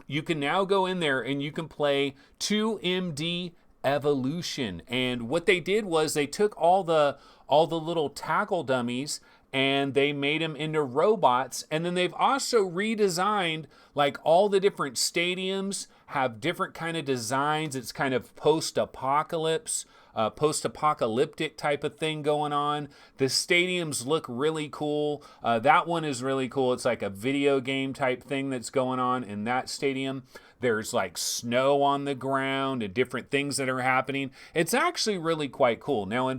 you can now go in there and you can play 2MD Evolution. And what they did was they took all the little tackle dummies and they made them into robots, and then they've also redesigned like all the different stadiums have different kind of designs. It's kind of post-apocalyptic type of thing going on. The stadiums look really cool. That one is really cool. It's like a video game type thing that's going on in that stadium. There's like snow on the ground and different things that are happening. It's actually really quite cool. Now,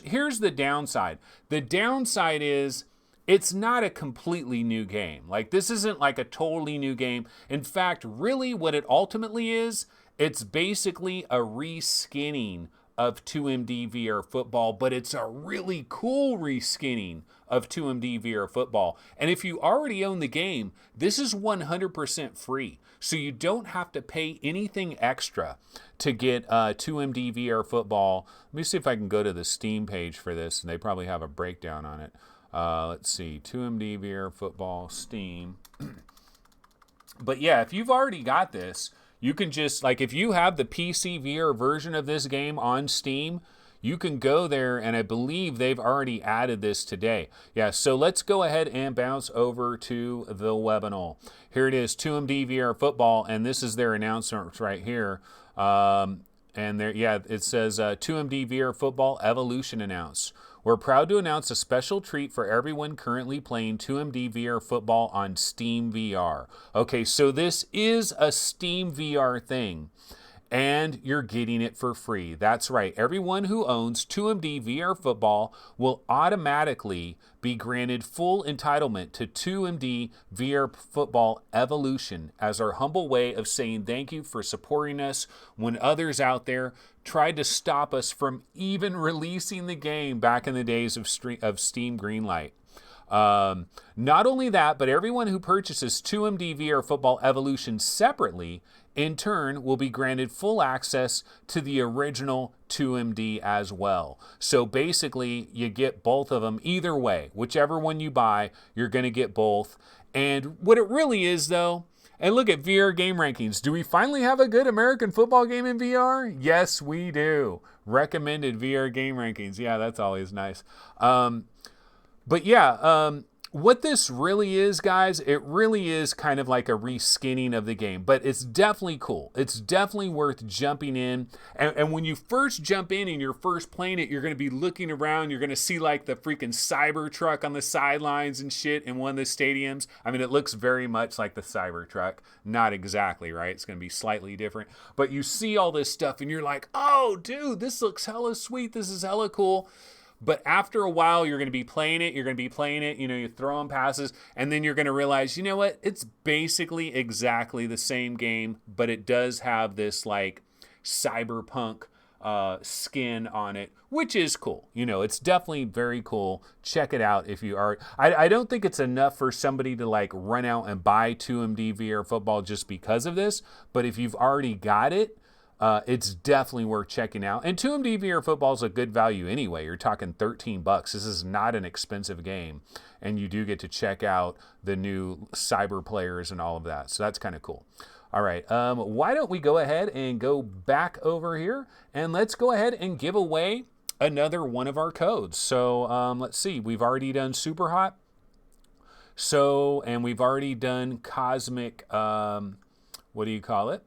here's the downside. The downside is it's not a completely new game. Like, this isn't like a totally new game. In fact, really what it ultimately is, it's basically a reskinning of 2MD VR football, but it's a really cool reskinning of 2MD VR football. And if you already own the game, this is 100% free. So you don't have to pay anything extra to get 2MD VR football. Let me see if I can go to the Steam page for this, and they probably have a breakdown on it. Let's see, 2MD VR football, Steam. But yeah, if you've already got this, you can just, like, if you have the PC VR version of this game on Steam, you can go there, and I believe they've already added this today. Yeah, so let's go ahead and bounce over to the webinar. Here it is, 2MD VR football, and this is their announcement right here. And there, yeah, it says 2MD VR football evolution announced. We're proud to announce a special treat for everyone currently playing 2MD VR football on Steam VR. Okay, so this is a Steam VR thing, and you're getting it for free. That's right. Everyone who owns 2MD VR football will automatically be granted full entitlement to 2MD VR football evolution as our humble way of saying thank you for supporting us when others out there tried to stop us from even releasing the game back in the days of Steam Greenlight. Not only that, but everyone who purchases 2MD VR football evolution separately in turn will be granted full access to the original 2MD as well. So basically you get both of them either way. Whichever one you buy, you're going to get both. And what it really is, though, and look at VR game rankings. Do we finally have a good American football game in VR? Yes, we do. Recommended VR game rankings. Yeah, that's always nice. But yeah, what this really is, guys, it really is kind of like a reskinning of the game, but it's definitely cool. It's definitely worth jumping in. And when you first jump in and you're first playing it, you're going to be looking around. You're going to see like the freaking Cybertruck on the sidelines and shit in one of the stadiums. I mean, it looks very much like the Cybertruck. Not exactly, right? It's going to be slightly different. But you see all this stuff and you're like, oh, dude, this looks hella sweet. This is hella cool. But after a while, you're going to be playing it, you're throwing passes, and then you're going to realize, you know what, it's basically exactly the same game, but it does have this, like, cyberpunk skin on it, which is cool. You know, it's definitely very cool. Check it out if you are. I don't think it's enough for somebody to, like, run out and buy 2MD VR football just because of this, but if you've already got it, it's definitely worth checking out. And 2MD VR football is a good value anyway. You're talking $13. This is not an expensive game. And you do get to check out the new cyber players and all of that. So that's kind of cool. All right. Why don't we go ahead and go back over here and let's go ahead and give away another one of our codes. So let's see. We've already done Superhot. So, and we've already done Cosmic, what do you call it?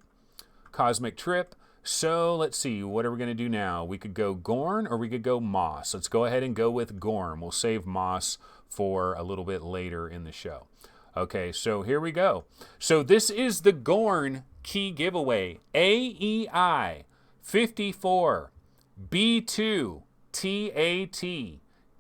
Cosmic Trip. So let's see, what are we going to do now? We could go Gorn or we could go Moss. Let's go ahead and go with Gorn. We'll save Moss for a little bit later in the show. Okay, so here we go. So this is the Gorn key giveaway. AEI 54 B2 TAT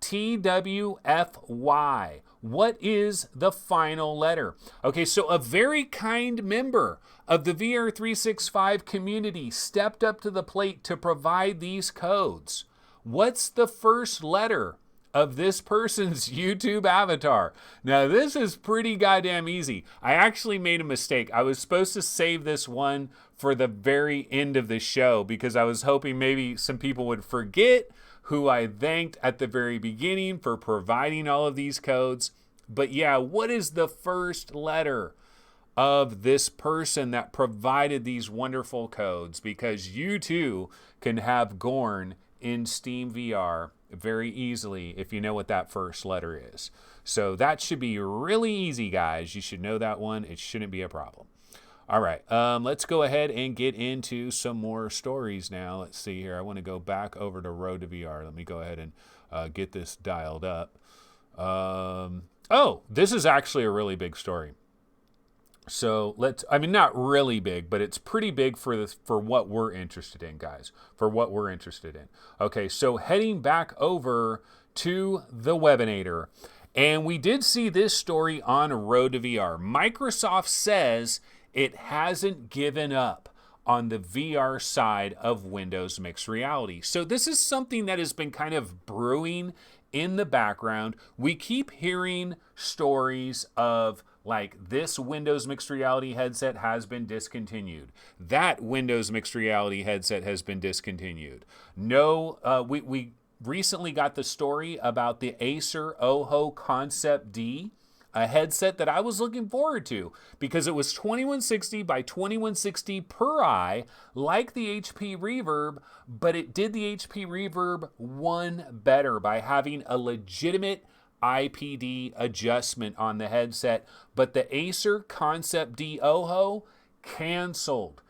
TWFY. What is the final letter? Okay, so a very kind member of the VR365 community stepped up to the plate to provide these codes. What's the first letter of this person's YouTube avatar? Now, this is pretty goddamn easy. I actually made a mistake. I was supposed to save this one for the very end of the show because I was hoping maybe some people would forget who I thanked at the very beginning for providing all of these codes. But yeah, what is the first letter of this person that provided these wonderful codes? Because you too can have Gorn in Steam VR very easily if you know what that first letter is. So that should be really easy, guys. You should know that one. It shouldn't be a problem. All right, let's go ahead and get into some more stories now. Let's see here. I want to go back over to Road to VR. Let me go ahead and get this dialed up. Oh, this is actually a really big story. So I mean, not really big, but it's pretty big for what we're interested in, guys, for what we're interested in. Okay, so heading back over to the Webinator, and we did see this story on Road to VR. Microsoft says it hasn't given up on the VR side of Windows mixed reality. So this is something that has been kind of brewing in the background. We keep hearing stories of like this Windows mixed reality headset has been discontinued. That Windows mixed reality headset has been discontinued. No, we recently got the story about the Acer OHO Concept D, a headset that I was looking forward to because it was 2160 by 2160 per eye, like the HP Reverb, but it did the HP Reverb one better by having a legitimate IPD adjustment on the headset. But the Acer Concept D OHO canceled,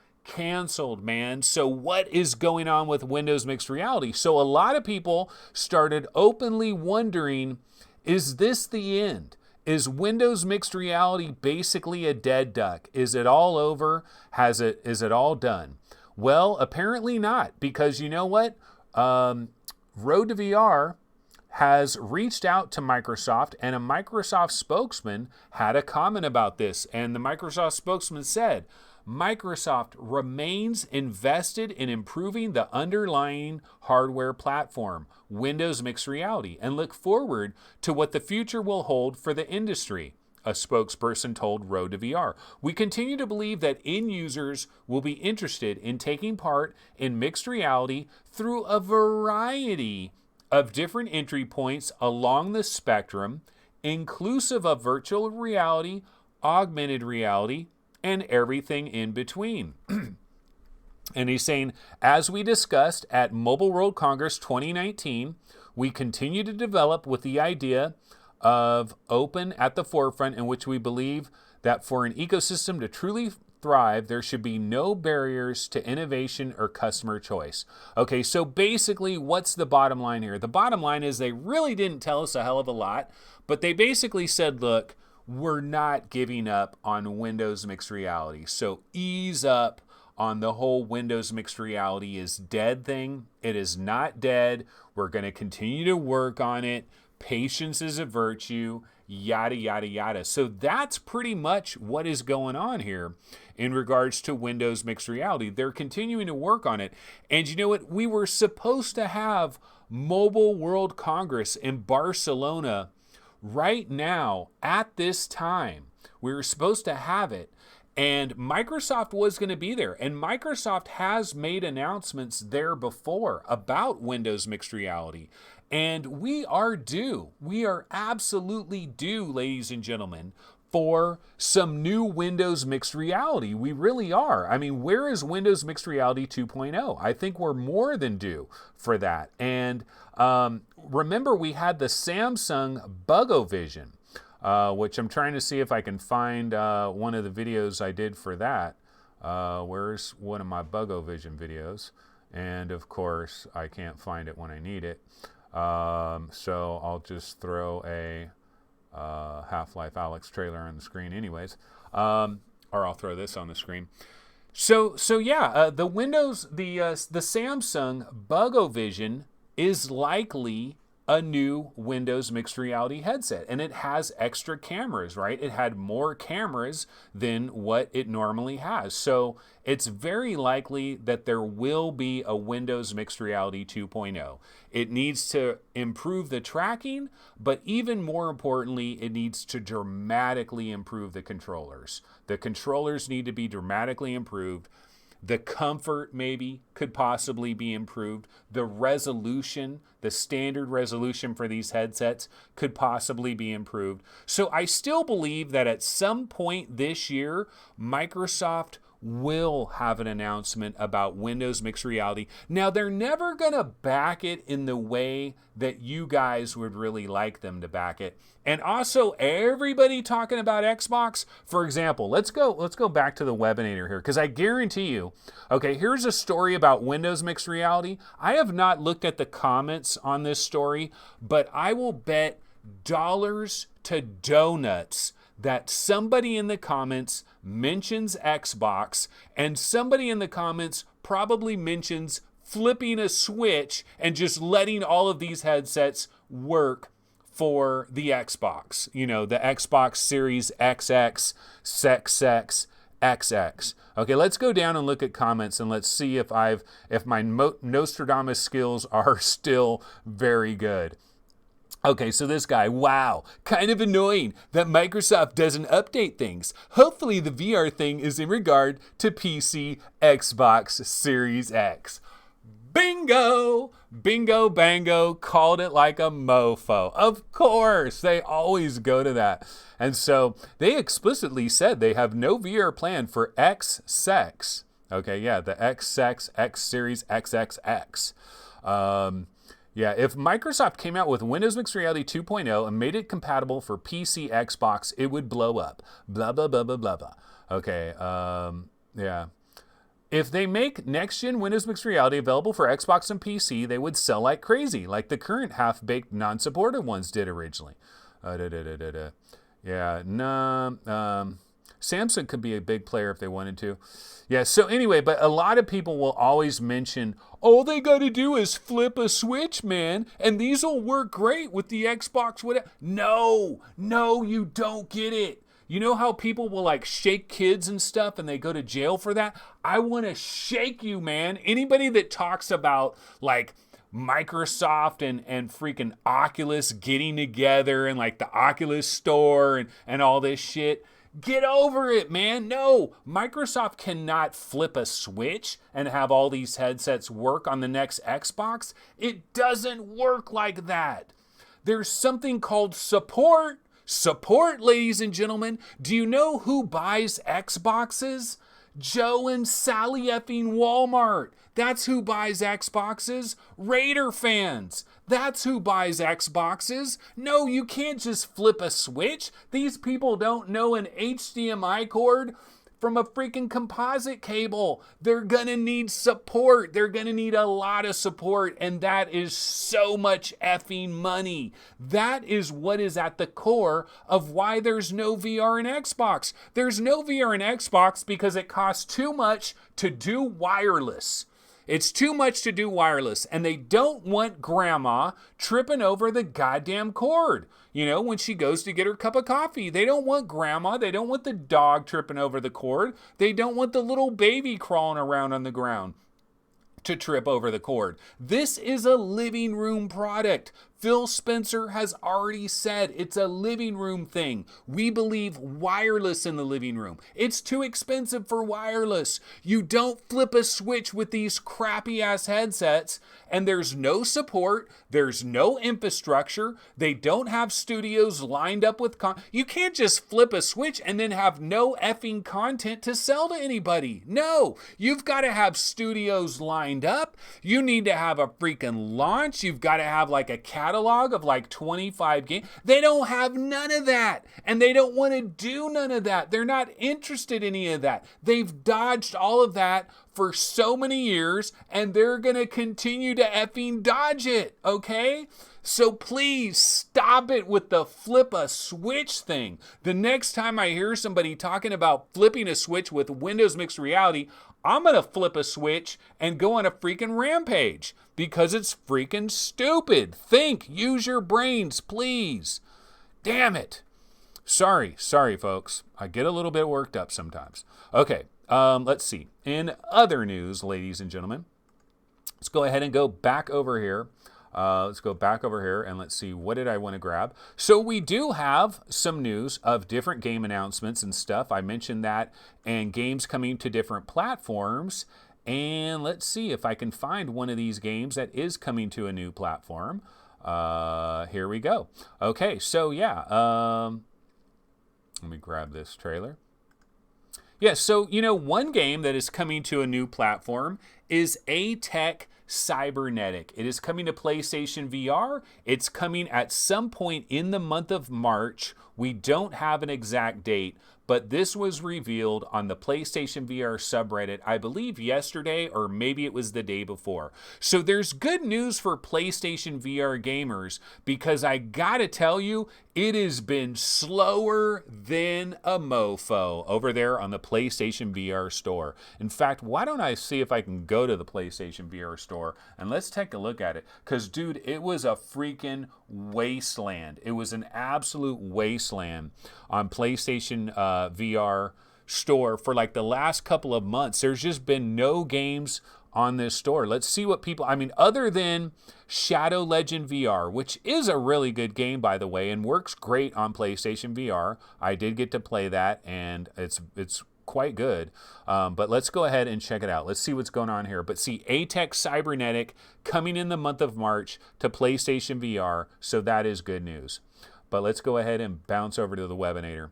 man. So what is going on with Windows mixed reality? So a lot of people started openly wondering, is this the end? Is Windows mixed reality basically a dead duck? Is it all over? Is it all done? Well, apparently not, because you know what? Road to VR has reached out to Microsoft, and a Microsoft spokesman had a comment about this. And the Microsoft spokesman said, Microsoft remains invested in improving the underlying hardware platform, Windows mixed reality, and look forward to what the future will hold for the industry, a spokesperson told Road to VR. We continue to believe that end users will be interested in taking part in mixed reality through a variety of different entry points along the spectrum, inclusive of virtual reality, augmented reality, and everything in between. And he's saying, as we discussed at Mobile World Congress 2019, we continue to develop with the idea of open at the forefront, in which we believe that for an ecosystem to truly thrive, there should be no barriers to innovation or customer choice. Okay, so basically, what's the bottom line here? The bottom line is they really didn't tell us a hell of a lot, but they basically said, look, we're not giving up on Windows mixed reality. So ease up on the whole Windows mixed reality is dead thing. It is not dead. We're going to continue to work on it. Patience is a virtue, yada, yada, yada. So that's pretty much what is going on here in regards to Windows mixed reality. They're continuing to work on it. And you know what? We were supposed to have Mobile World Congress in Barcelona right now at this time. We were supposed to have it. And Microsoft was going to be there. And Microsoft has made announcements there before about Windows mixed reality. And we are due. We are absolutely due, ladies and gentlemen, for some new Windows mixed reality. We really are. I mean, where is Windows mixed reality 2.0? I think we're more than due for that. And remember, we had the Samsung Bug-O-Vision. which I'm trying to see if I can find one of the videos I did for that. Where's one of my Bug-O-Vision videos? And of course, I can't find it when I need it. So I'll just throw a Half-Life Alyx trailer on the screen anyways. Or I'll throw this on the screen. So yeah, the Samsung Bug-O-Vision is likely a new Windows mixed reality headset, and it has extra cameras, right? It had more cameras than what it normally has. So it's very likely that there will be a Windows mixed reality 2.0. It needs to improve the tracking, but even more importantly, it needs to dramatically improve the controllers. The controllers need to be dramatically improved. The comfort maybe could possibly be improved. The resolution, the standard resolution for these headsets could possibly be improved. So I still believe that at some point this year, Microsoft will have an announcement about Windows mixed reality. Now, they're never going to back it in the way that you guys would really like them to back it. And also, everybody talking about Xbox, for example, let's go back to the Webinator here, because I guarantee you, okay, here's a story about Windows mixed reality. I have not looked at the comments on this story, but I will bet dollars to donuts that somebody in the comments mentions Xbox, and somebody in the comments probably mentions flipping a switch and just letting all of these headsets work for the Xbox. You know, the Xbox Series XX, XX, XX. Okay, let's go down and look at comments, and let's see if my Nostradamus skills are still very good. Okay, so this guy, wow, kind of annoying that Microsoft doesn't update things. Hopefully the VR thing is in regard to PC, Xbox Series X. Bingo! Bingo, bango, called it like a mofo. Of course, they always go to that. And so they explicitly said they have no VR plan for X-Sex. Okay, yeah, the X-Sex, X Series, XXX. Yeah, if Microsoft came out with Windows Mixed Reality 2.0 and made it compatible for PC, Xbox, it would blow up. Blah, blah, blah, blah, blah, blah. Okay, yeah. If they make next-gen Windows Mixed Reality available for Xbox and PC, they would sell like crazy, like the current half-baked, non-supported ones did originally. Yeah, no, Samsung could be a big player if they wanted to. Yeah, so anyway, but a lot of people will always mention, all they got to do is flip a switch, man, and these will work great with the Xbox. Whatever. No, you don't get it. You know how people will like shake kids and stuff and they go to jail for that? I want to shake you, man. Anybody that talks about like Microsoft and freaking Oculus getting together and like the Oculus store and all this shit, get over it, man. No, Microsoft cannot flip a switch and have all these headsets work on the next Xbox. It doesn't work like that. There's something called support. Support, ladies and gentlemen. Do you know who buys Xboxes? Joe and Sally effing Walmart. That's who buys Xboxes. Raider fans. That's who buys Xboxes. No, you can't just flip a switch. These people don't know an HDMI cord from a freaking composite cable. They're gonna need support. They're gonna need a lot of support, and that is so much effing money. That is what is at the core of why there's no VR in Xbox. There's no VR in Xbox because it costs too much to do wireless. It's too much to do wireless, and they don't want grandma tripping over the goddamn cord. You know, when she goes to get her cup of coffee, they don't want grandma. They don't want the dog tripping over the cord. They don't want the little baby crawling around on the ground to trip over the cord. This is a living room product. Phil Spencer has already said it's a living room thing. We believe wireless in the living room. It's too expensive for wireless. You don't flip a switch with these crappy ass headsets, and there's no support. There's no infrastructure. They don't have studios lined up with you can't just flip a switch and then have no effing content to sell to anybody. No, you've got to have studios lined up. You need to have a freaking launch. You've got to have like a catalog catalog of like 25 games. They don't have none of that. And they don't want to do none of that. They're not interested in any of that. They've dodged all of that for so many years, and they're going to continue to effing dodge it, okay? So please stop it with the flip a switch thing. The next time I hear somebody talking about flipping a switch with Windows Mixed Reality, I'm going to flip a switch and go on a freaking rampage because it's freaking stupid. Think, use your brains, please. Damn it. Sorry, folks. I get a little bit worked up sometimes. Okay, let's see. In other news, ladies and gentlemen, let's go ahead and go back over here. And let's see, what did I want to grab? So we do have some news of different game announcements and stuff. I mentioned that, and games coming to different platforms. And let's see if I can find one of these games that is coming to a new platform. Here we go. Okay, so yeah, let me grab this trailer. Yeah, so, one game that is coming to a new platform is Ep332. Cybernetic. It is coming to PlayStation VR. It's coming at some point in the month of March. We don't have an exact date, but this was revealed on the PlayStation VR subreddit, I believe yesterday, or maybe it was the day before. So there's good news for PlayStation VR gamers, because I gotta tell you, it has been slower than a mofo over there on the PlayStation VR store. In fact, why don't I see if I can go to the PlayStation VR store and let's take a look at it. Because, dude, it was a freaking wasteland. It was an absolute wasteland on PlayStation VR store for like the last couple of months. There's just been no games on this store. Let's see what people, other than Shadow Legend VR, which is a really good game, by the way, and works great on PlayStation VR. I did get to play that, and it's quite good. But let's go ahead and check it out. Let's see what's going on here. But see, Ep332 Cybernetic coming in the month of March to PlayStation VR, so that is good news. But let's go ahead and bounce over to the Webinator.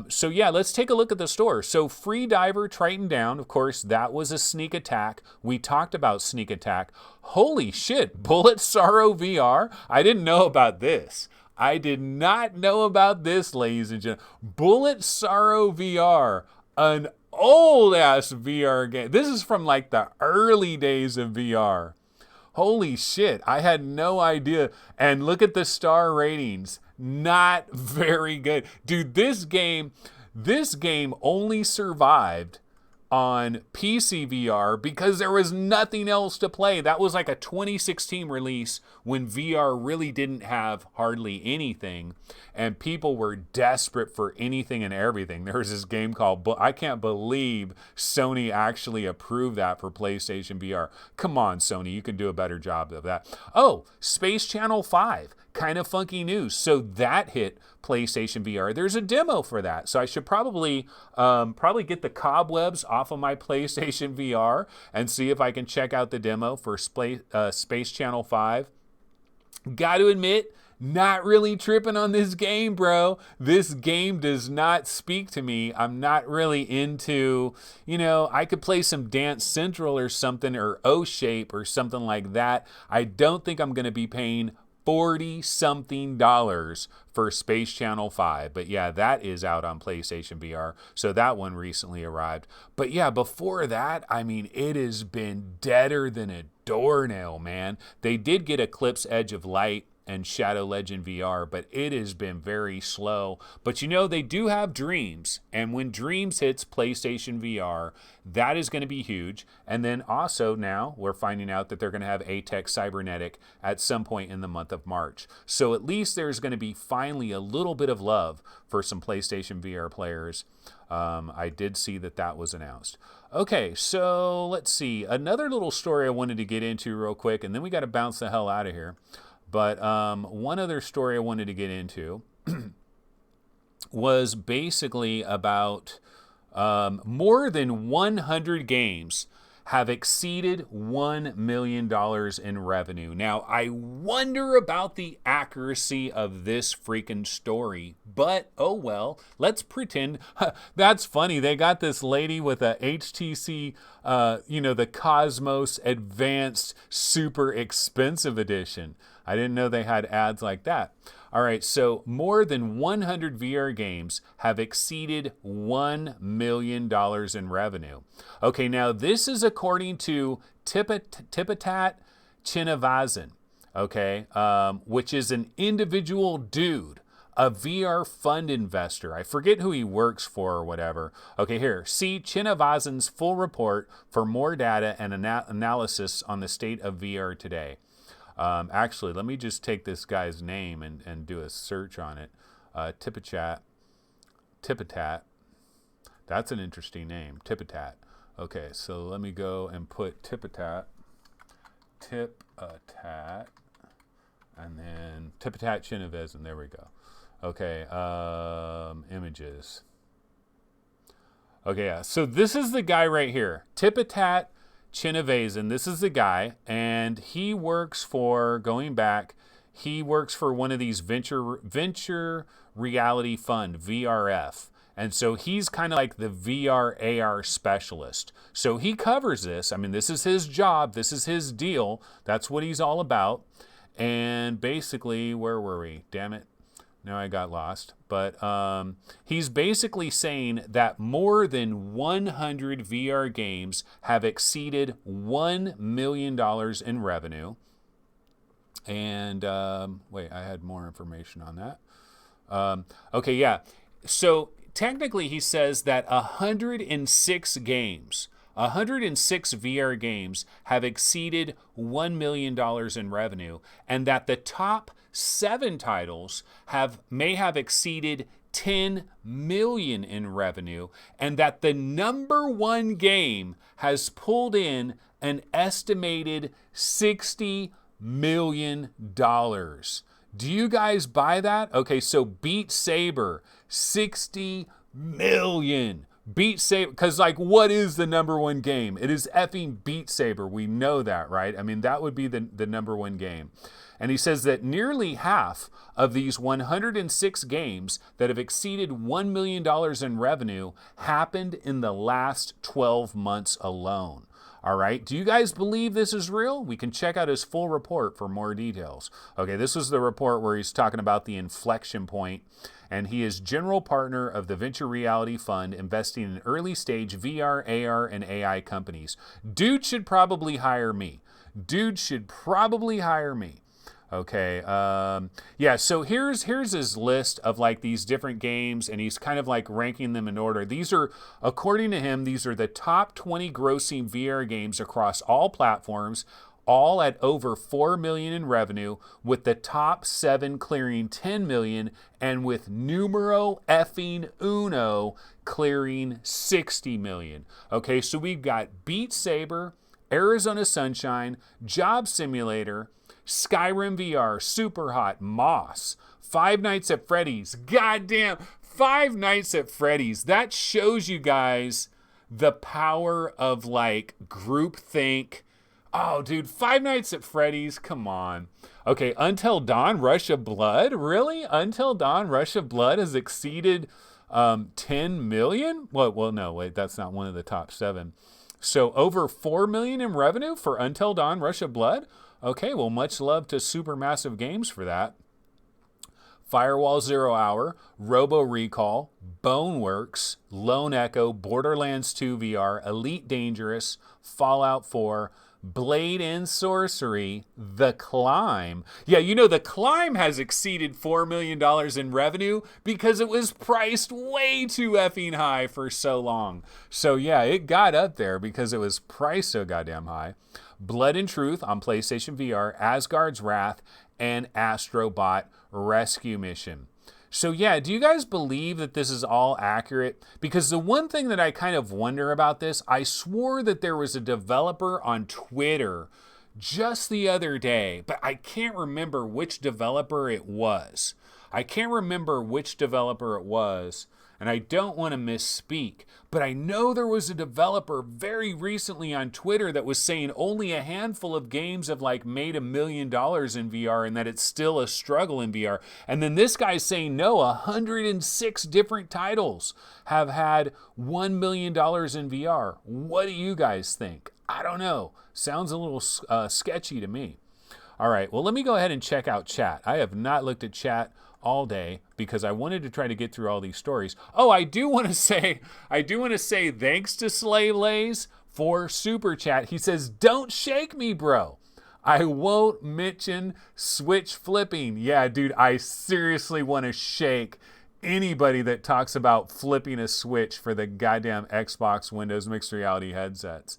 So yeah, let's take a look at the store. So Free Diver Triton Down, of course, that was a sneak attack. We talked about sneak attack. Holy shit, Bullet Sorrow VR? I didn't know about this. I did not know about this, ladies and gentlemen. Bullet Sorrow VR, an old ass VR game. This is from like the early days of VR. Holy shit, I had no idea. And look at the star ratings. Not very good. Dude, this game only survived on PC VR because there was nothing else to play. That was like a 2016 release when VR really didn't have hardly anything, and people were desperate for anything and everything. There was this game called, I can't believe Sony actually approved that for PlayStation VR. Come on, Sony, you can do a better job of that. Oh, Space Channel 5. Kind of funky news. So that hit PlayStation VR. There's a demo for that. So I should probably get the cobwebs off of my PlayStation VR and see if I can check out the demo for Space Channel 5. Got to admit, not really tripping on this game, bro. This game does not speak to me. I'm not really into, I could play some Dance Central or something, or O-Shape or something like that. I don't think I'm going to be paying $40-something for Space Channel 5. But yeah, that is out on PlayStation VR. So that one recently arrived. But yeah, before that, it has been deader than a doornail, man. They did get Eclipse Edge of Light and Shadow Legend VR, but it has been very slow. But they do have Dreams, and when Dreams hits PlayStation VR, that is going to be huge. And then also now we're finding out that they're going to have Ep332 Cybernetic at some point in the month of March. So at least there's going to be finally a little bit of love for some PlayStation VR players. I did see that was announced. Okay, so let's see. Another little story I wanted to get into real quick, and then we got to bounce the hell out of here. But one other story I wanted to get into was basically about more than 100 games have exceeded $1 million in revenue. Now, I wonder about the accuracy of this freaking story, but oh well, let's pretend. That's funny. They got this lady with a HTC the Cosmos Advanced Super Expensive Edition. I didn't know they had ads like that. All right, so more than 100 VR games have exceeded $1 million in revenue. Okay, now this is according to Superhot Chinavasan, okay, which is an individual dude, a VR fund investor. I forget who he works for or whatever. Okay, here, see Chinavasan's full report for more data and analysis on the state of VR today. Actually, let me just take this guy's name and do a search on it. Superhot. That's an interesting name, Superhot. Okay, so let me go and put Superhot, and then Superhot Chinavasan. There we go. Okay, images. Okay, yeah. So this is the guy right here, Superhot Chinavasan. This is the guy, and he works for, going back, he works for one of these venture reality fund, VRF. And so he's kind of like the VR AR specialist. So he covers this. I mean, this is his job. This is his deal. That's what he's all about. And basically, where were we? Damn it. Now I got lost. But he's basically saying that more than 100 VR games have exceeded $1 million in revenue. And wait, I had more information on that. Okay, yeah. So technically he says that 106 games, 106 VR games have exceeded $1 million in revenue, and that the top 7 titles may have exceeded 10 million in revenue, and that the number 1 game has pulled in an estimated $60 million. Do you guys buy that? Okay, so Beat Saber, 60 million. Beat Saber, because like, what is the number 1 game? It is effing Beat Saber. We know that, right? I mean, that would be the number 1 game. And he says that nearly half of these 106 games that have exceeded $1 million in revenue happened in the last 12 months alone. All right, do you guys believe this is real? We can check out his full report for more details. Okay, this was the report where he's talking about the inflection point, and he is general partner of the Venture Reality Fund, investing in early stage VR, AR, and AI companies. Dude should probably hire me. Okay, yeah, so here's his list of like these different games, and he's kind of like ranking them in order. These are, according to him, these are the top 20 grossing VR games across all platforms, all at over 4 million in revenue, with the top 7 clearing 10 million, and with numero effing uno clearing 60 million. Okay, so we've got Beat Saber, Arizona Sunshine, Job Simulator, Skyrim VR, Superhot, Moss, Five Nights at Freddy's. Goddamn, Five Nights at Freddy's. That shows you guys the power of like groupthink. Oh, dude, Five Nights at Freddy's. Come on. Okay, Until Dawn, Rush of Blood. Really? Until Dawn, Rush of Blood has exceeded 10 million? Well, no, wait, that's not one of the top 7. So over 4 million in revenue for Until Dawn, Rush of Blood? Okay, well, much love to Supermassive Games for that. Firewall Zero Hour, Robo Recall, Boneworks, Lone Echo, Borderlands 2 VR, Elite Dangerous, Fallout 4, Blade and Sorcery, The Climb. Yeah, you know, The Climb has exceeded $4 million in revenue because it was priced way too effing high for so long. So yeah, it got up there because it was priced so goddamn high. Blood and Truth on PlayStation VR, Asgard's Wrath, and Astrobot Rescue Mission. So yeah, do you guys believe that this is all accurate? Because the one thing that I kind of wonder about this, I swore that there was a developer on Twitter just the other day, but I can't remember which developer it was. And and I don't want to misspeak, but I know there was a developer very recently on Twitter that was saying only a handful of games have like made $1 million in VR and that it's still a struggle in VR. And then this guy's saying no, 106 different titles have had $1 million in VR. What do you guys think? I don't know. Sounds a little sketchy to me. All right, well, let me go ahead and check out chat. I have not looked at chat all day because I wanted to try to get through all these stories. Oh, I do want to say thanks to Slave Lays for super chat. He says, "Don't shake me, bro. I won't mention Switch flipping." Yeah, dude, I seriously want to shake anybody that talks about flipping a Switch for the goddamn Xbox Windows mixed reality headsets.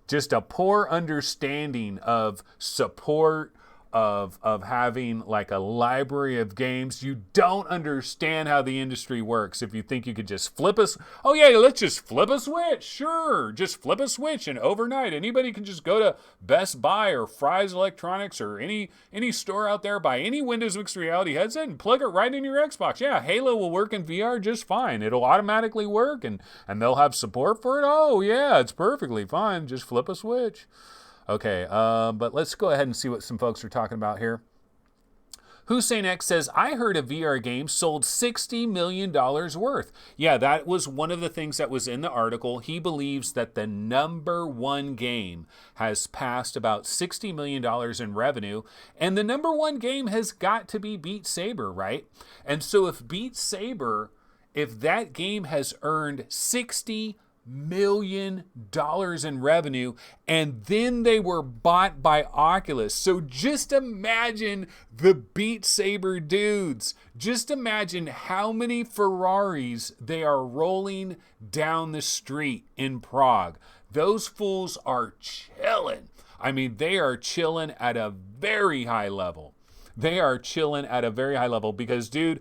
Just a poor understanding of support, of having like a library of games. You don't understand how the industry works if you think you could just flip a... Oh yeah, let's just flip a Switch. Sure, just flip a Switch and overnight anybody can just go to Best Buy or Fry's Electronics or any store out there, buy any Windows mixed reality headset and plug it right in your Xbox. Yeah, Halo will work in VR just fine. It'll automatically work and they'll have support for it. Oh yeah, it's perfectly fine. Just flip a Switch. Okay, but let's go ahead and see what some folks are talking about here. Hussein X says, "I heard a VR game sold $60 million worth." Yeah, that was one of the things that was in the article. He believes that the number one game has passed about $60 million in revenue, and the number one game has got to be Beat Saber, right? And so if if that game has earned $60 million in revenue, and then they were bought by Oculus. So just imagine the Beat Saber dudes. Just imagine how many Ferraris they are rolling down the street in Prague. Those fools are chilling. I mean, they are chilling at a very high level. They are chilling at a very high level because, dude,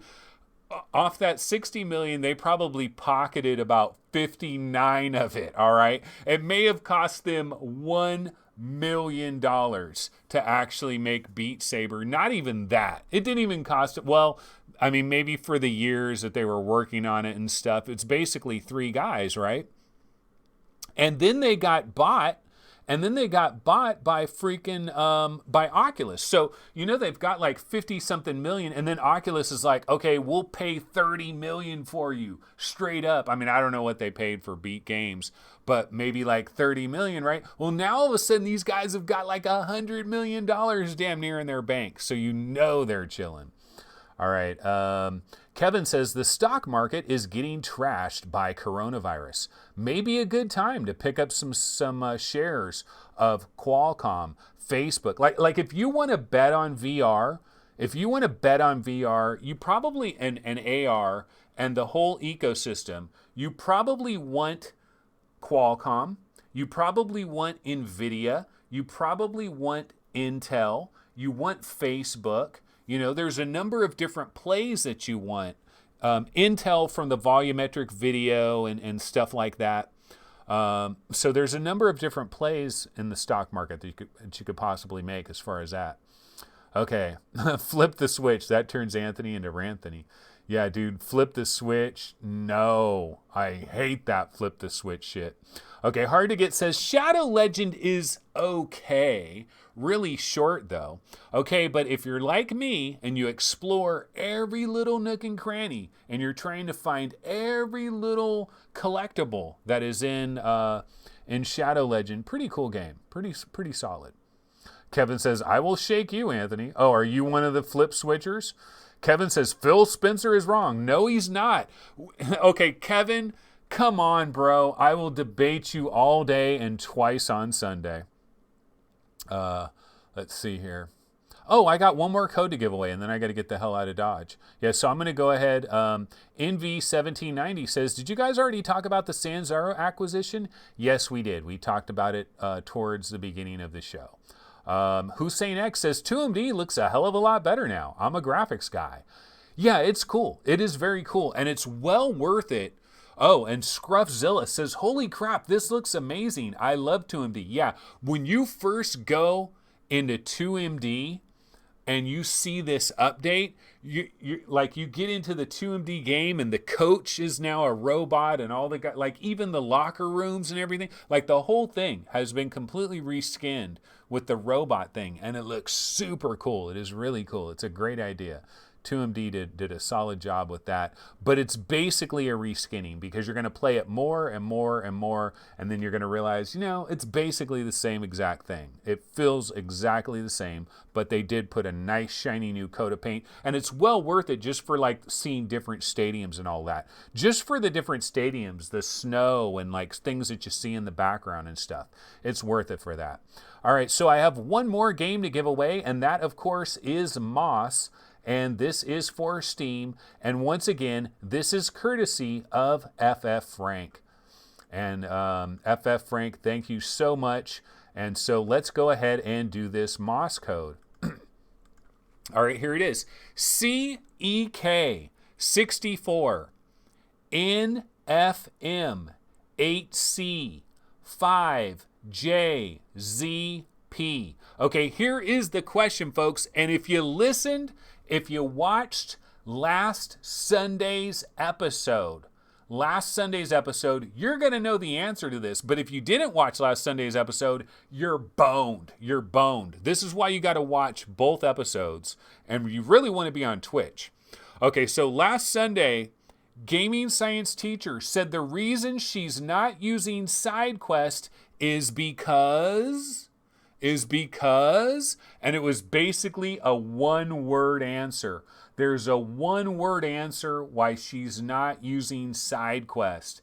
off that 60 million, they probably pocketed about 59 of it, all right? It may have cost them $1 million to actually make Beat Saber. Not even that. It didn't even cost it. Well, I mean, maybe for the years that they were working on it and stuff. It's basically 3 guys, right? And then they got bought. And then they got bought by by Oculus. So, you know, they've got like 50 something million. And then Oculus is like, okay, we'll pay 30 million for you straight up. I mean, I don't know what they paid for Beat Games, but maybe like 30 million, right? Well, now all of a sudden these guys have got like $100 million damn near in their bank. So, you know, they're chilling. All right. Kevin says the stock market is getting trashed by coronavirus. Maybe a good time to pick up some shares of Qualcomm, Facebook. Like if you want to bet on VR, you probably and AR and the whole ecosystem, you probably want Qualcomm, you probably want Nvidia, you probably want Intel, you want Facebook. You know, there's a number of different plays that you want. Intel from the volumetric video and stuff like that. So there's a number of different plays in the stock market that you could possibly make as far as that. Okay, flip the switch. That turns Anthony into Ranthony. Yeah, dude, flip the switch. No, I hate that flip the switch shit. Okay, Hard to Get says Shadow Legend is okay. Really short though. Okay, but if you're like me and you explore every little nook and cranny and you're trying to find every little collectible that is in Shadow Legend, pretty cool game. Pretty solid. Kevin says, I will shake you, Anthony. Oh, are you one of the flip switchers? Kevin says, Phil Spencer is wrong. No, he's not. Okay, Kevin, come on, bro. I will debate you all day and twice on Sunday. Let's see here. Oh, I got one more code to give away, and then I got to get the hell out of Dodge. Yeah, so I'm going to go ahead. NV1790 says, did you guys already talk about the Sanzaru acquisition? Yes, we did. We talked about it towards the beginning of the show. Hussein X says 2MD looks a hell of a lot better now. I'm a graphics guy. Yeah, it's cool. It is very cool, and it's well worth it. Oh, and Scruffzilla says, holy crap, this looks amazing. I love 2MD. Yeah, when you first go into 2MD, and you see this update, you get into the 2MD game and the coach is now a robot and all the guys, like even the locker rooms and everything, like the whole thing has been completely reskinned with the robot thing, and it looks super cool. It is really cool. It's a great idea. 2MD did a solid job with that, but it's basically a reskinning because you're going to play it more and more and more, and then you're going to realize, it's basically the same exact thing. It feels exactly the same, but they did put a nice shiny new coat of paint, and it's well worth it just for like seeing different stadiums and all that. Just for the different stadiums, the snow and like things that you see in the background and stuff. It's worth it for that. All right, so I have one more game to give away, and that, of course, is Moss. And this is for Steam. And once again, this is courtesy of FF Frank. And FF Frank, thank you so much. And so let's go ahead and do this Moss code. All right, here it is. CEK64 NFM 8C 5JZP. Okay, here is the question, folks. And if you watched last Sunday's episode, you're going to know the answer to this. But if you didn't watch last Sunday's episode, you're boned. You're boned. This is why you got to watch both episodes. And you really want to be on Twitch. Okay, so last Sunday, Gaming Science Teacher said the reason she's not using SideQuest is because, and it was basically a one-word answer. There's a one-word answer why she's not using SideQuest.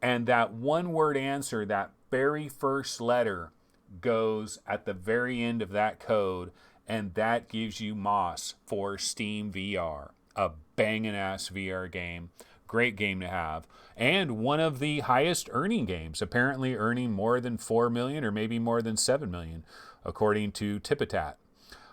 And that one-word answer, that very first letter, goes at the very end of that code, and that gives you Moss for Steam VR. A banging-ass VR game. Great game to have. And one of the highest earning games, apparently earning more than 4 million or maybe more than 7 million, according to Tipitat.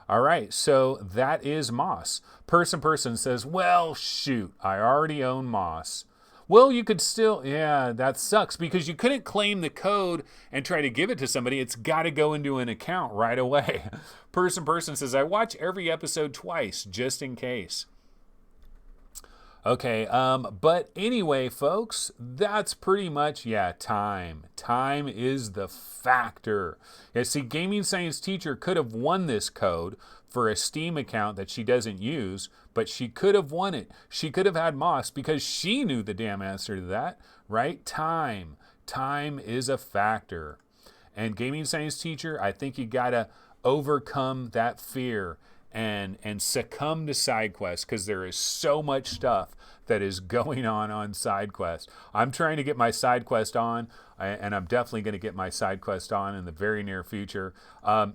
All right, so that is Moss. Person says, well, shoot, I already own Moss. Well, you could still, yeah, that sucks because you couldn't claim the code and try to give it to somebody. It's got to go into an account right away. Person says, I watch every episode twice just in case. Okay, but anyway, folks, that's pretty much, time. Time is the factor. Yeah, see, Gaming Science Teacher could have won this code for a Steam account that she doesn't use, but she could have won it. She could have had Moss because she knew the damn answer to that, right? Time. Time is a factor. And Gaming Science Teacher, I think you gotta overcome that fear and succumb to SideQuest because there is so much stuff that is going on SideQuest. I'm trying to get my SideQuest on, and I'm definitely going to get my SideQuest on in the very near future.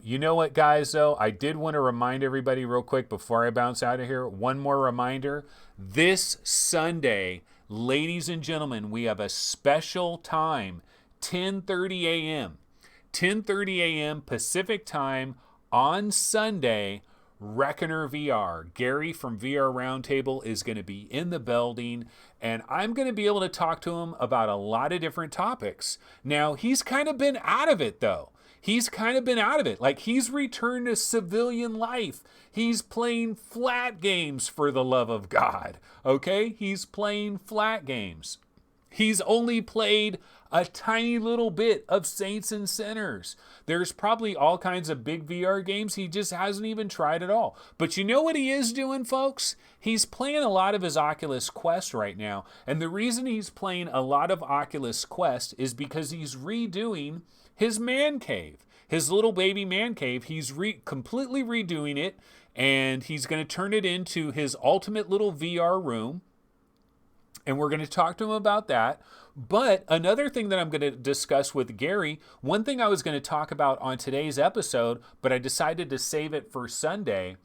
You know what, guys, though? I did want to remind everybody real quick before I bounce out of here. One more reminder. This Sunday, ladies and gentlemen, we have a special time, 10:30 a.m. 10:30 a.m. Pacific time on Sunday. Reckoner VR. Gary from VR Roundtable is going to be in the building, and I'm going to be able to talk to him about a lot of different topics. Now, he's kind of been out of it, though. Like, he's returned to civilian life. He's playing flat games, for the love of God. Okay? He's playing flat games. He's only played a tiny little bit of Saints and Sinners. There's probably all kinds of big VR games he just hasn't even tried at all. But you know what he is doing, folks? He's playing a lot of his Oculus Quest right now. And the reason he's playing a lot of Oculus Quest is because he's redoing his man cave. His little baby man cave. He's completely redoing it. And he's going to turn it into his ultimate little VR room. And we're going to talk to him about that. But another thing that I'm going to discuss with Gary, one thing I was going to talk about on today's episode, but I decided to save it for Sunday,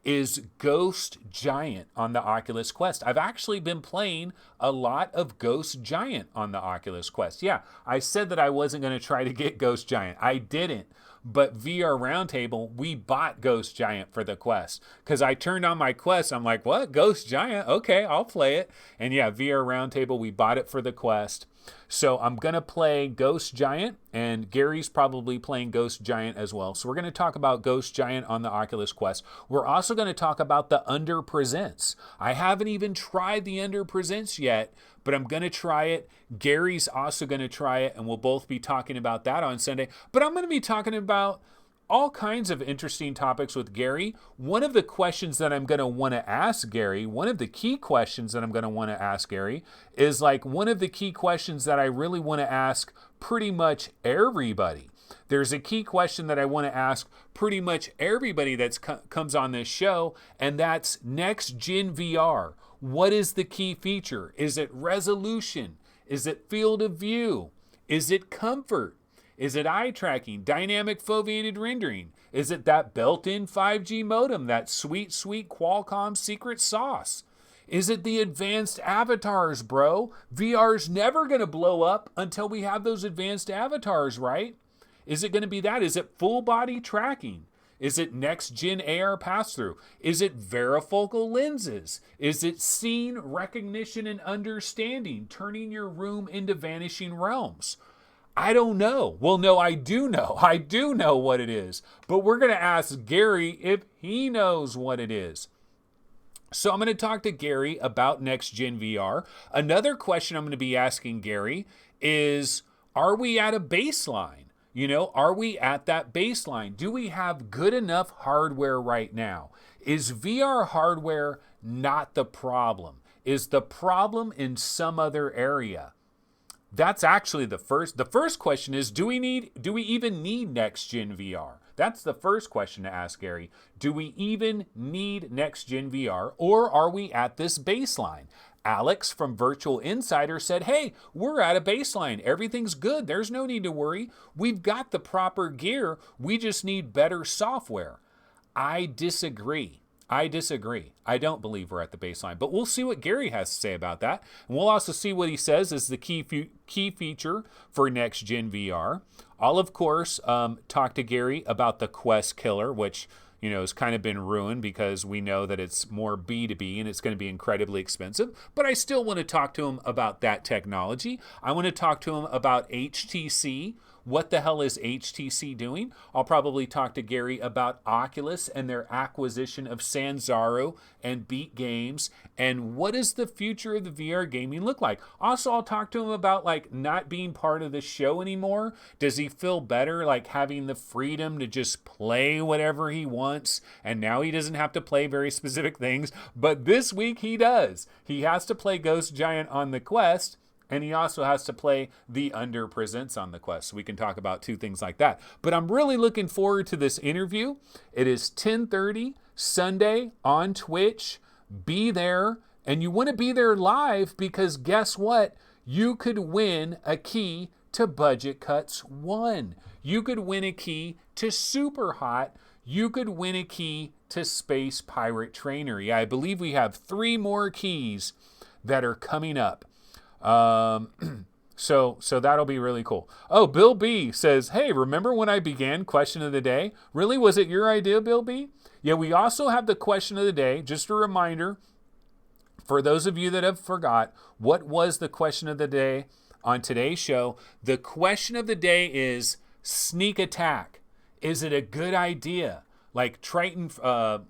is Ghost Giant on the Oculus Quest. I've actually been playing a lot of Ghost Giant on the Oculus Quest. Yeah, I said that I wasn't going to try to get Ghost Giant. I didn't. But VR Roundtable, we bought Ghost Giant for the Quest. Because I turned on my Quest, I'm like, what? Ghost Giant? Okay, I'll play it. And yeah, VR Roundtable, we bought it for the Quest. So I'm going to play Ghost Giant, and Gary's probably playing Ghost Giant as well. So we're going to talk about Ghost Giant on the Oculus Quest. We're also going to talk about the Under Presents. I haven't even tried the Under Presents yet, but I'm going to try it. Gary's also going to try it, and we'll both be talking about that on Sunday. But I'm going to be talking about all kinds of interesting topics with Gary. One of the questions that I'm going to want to ask Gary, one of the key questions that I'm going to want to ask Gary is like one of the key questions that I really want to ask pretty much everybody. There's a key question that I want to ask pretty much everybody that comes on this show, and that's next gen VR. What is the key feature? Is it resolution? Is it field of view? Is it comfort? Is it eye tracking, dynamic foveated rendering? Is it that built-in 5G modem, that sweet, sweet Qualcomm secret sauce? Is it the advanced avatars, bro? VR's never going to blow up until we have those advanced avatars, right? Is it going to be that? Is it full body tracking? Is it next-gen AR pass-through? Is it varifocal lenses? Is it scene recognition and understanding, turning your room into vanishing realms? I don't know. Well, no, I do know. I do know what it is. But we're going to ask Gary if he knows what it is. So I'm going to talk to Gary about Next Gen VR. Another question I'm going to be asking Gary is, are we at a baseline? You know, are we at that baseline? Do we have good enough hardware right now? Is VR hardware not the problem? Is the problem in some other area? That's actually the first. The first question is, do we even need next gen VR? That's the first question to ask Gary. Do we even need next gen VR, or are we at this baseline? Alex from Virtual Insider said, hey, we're at a baseline. Everything's good. There's no need to worry. We've got the proper gear. We just need better software. I disagree. I don't believe we're at the baseline, but we'll see what Gary has to say about that. And we'll also see what he says is the key feature for Next Gen VR. I'll, of course, talk to Gary about the Quest Killer, which, you know, has kind of been ruined because we know that it's more B2B and it's going to be incredibly expensive. But I still want to talk to him about that technology. I want to talk to him about HTC. What the hell is HTC doing? I'll probably talk to Gary about Oculus and their acquisition of Sanzaru and Beat Games, and what does the future of the VR gaming look like? Also, I'll talk to him about like not being part of the show anymore. Does he feel better like having the freedom to just play whatever he wants, and now he doesn't have to play very specific things, but this week he does. He has to play Ghost Giant on the Quest, and he also has to play the Under Presents on the Quest. So we can talk about two things like that. But I'm really looking forward to this interview. It is 10:30 Sunday on Twitch. Be there. And you want to be there live because guess what? You could win a key to Budget Cuts 1. You could win a key to Superhot. You could win a key to Space Pirate Trainery. I believe we have 3 more keys that are coming up. So that'll be really cool. Oh, Bill B says, hey, remember when I began question of the day? Really? Was it your idea, Bill B? Yeah, we also have the question of the day. Just a reminder for those of you that have forgot, what was the question of the day on today's show? The question of the day is sneak attack. Is it a good idea? Like Freediver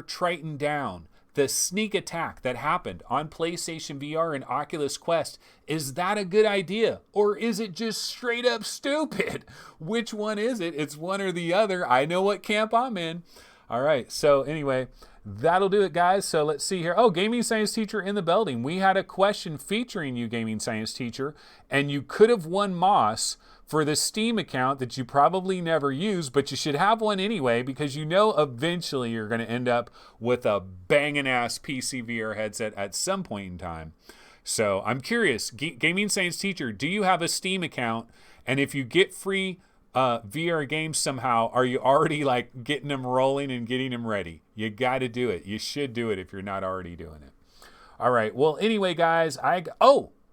Triton down. The sneak attack that happened on PlayStation VR and Oculus Quest, is that a good idea? Or is it just straight up stupid? Which one is it? It's one or the other. I know what camp I'm in. All right, so anyway, that'll do it, guys. So let's see here. Oh, Gaming Science Teacher in the building. We had a question featuring you, Gaming Science Teacher, and you could have won Moss for the Steam account that you probably never use, but you should have one anyway because you know eventually you're going to end up with a banging ass PC VR headset at some point in time. So I'm curious, Gaming Science Teacher, do you have a Steam account? And if you get free VR games somehow, are you already like getting them rolling and getting them ready? You got to do it. You should do it if you're not already doing it. All right. Well, anyway, guys,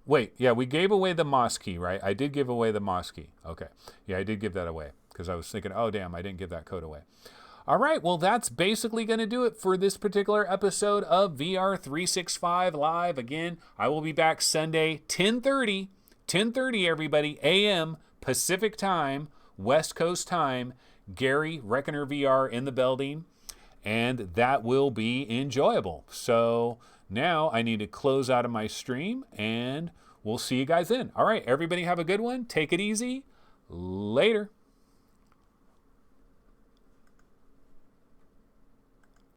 wait, yeah, we gave away the Moss key, right? I did give away the Moss key. Okay. Yeah, I did give that away because I was thinking, oh, damn, I didn't give that code away. All right, well, that's basically going to do it for this particular episode of VR 365 Live. Again, I will be back Sunday, 10:30 everybody, a.m. Pacific time, West Coast time. Gary Reckoner VR in the building, and that will be enjoyable. So now I need to close out of my stream, and we'll see you guys then. All right, everybody have a good one. Take it easy. Later.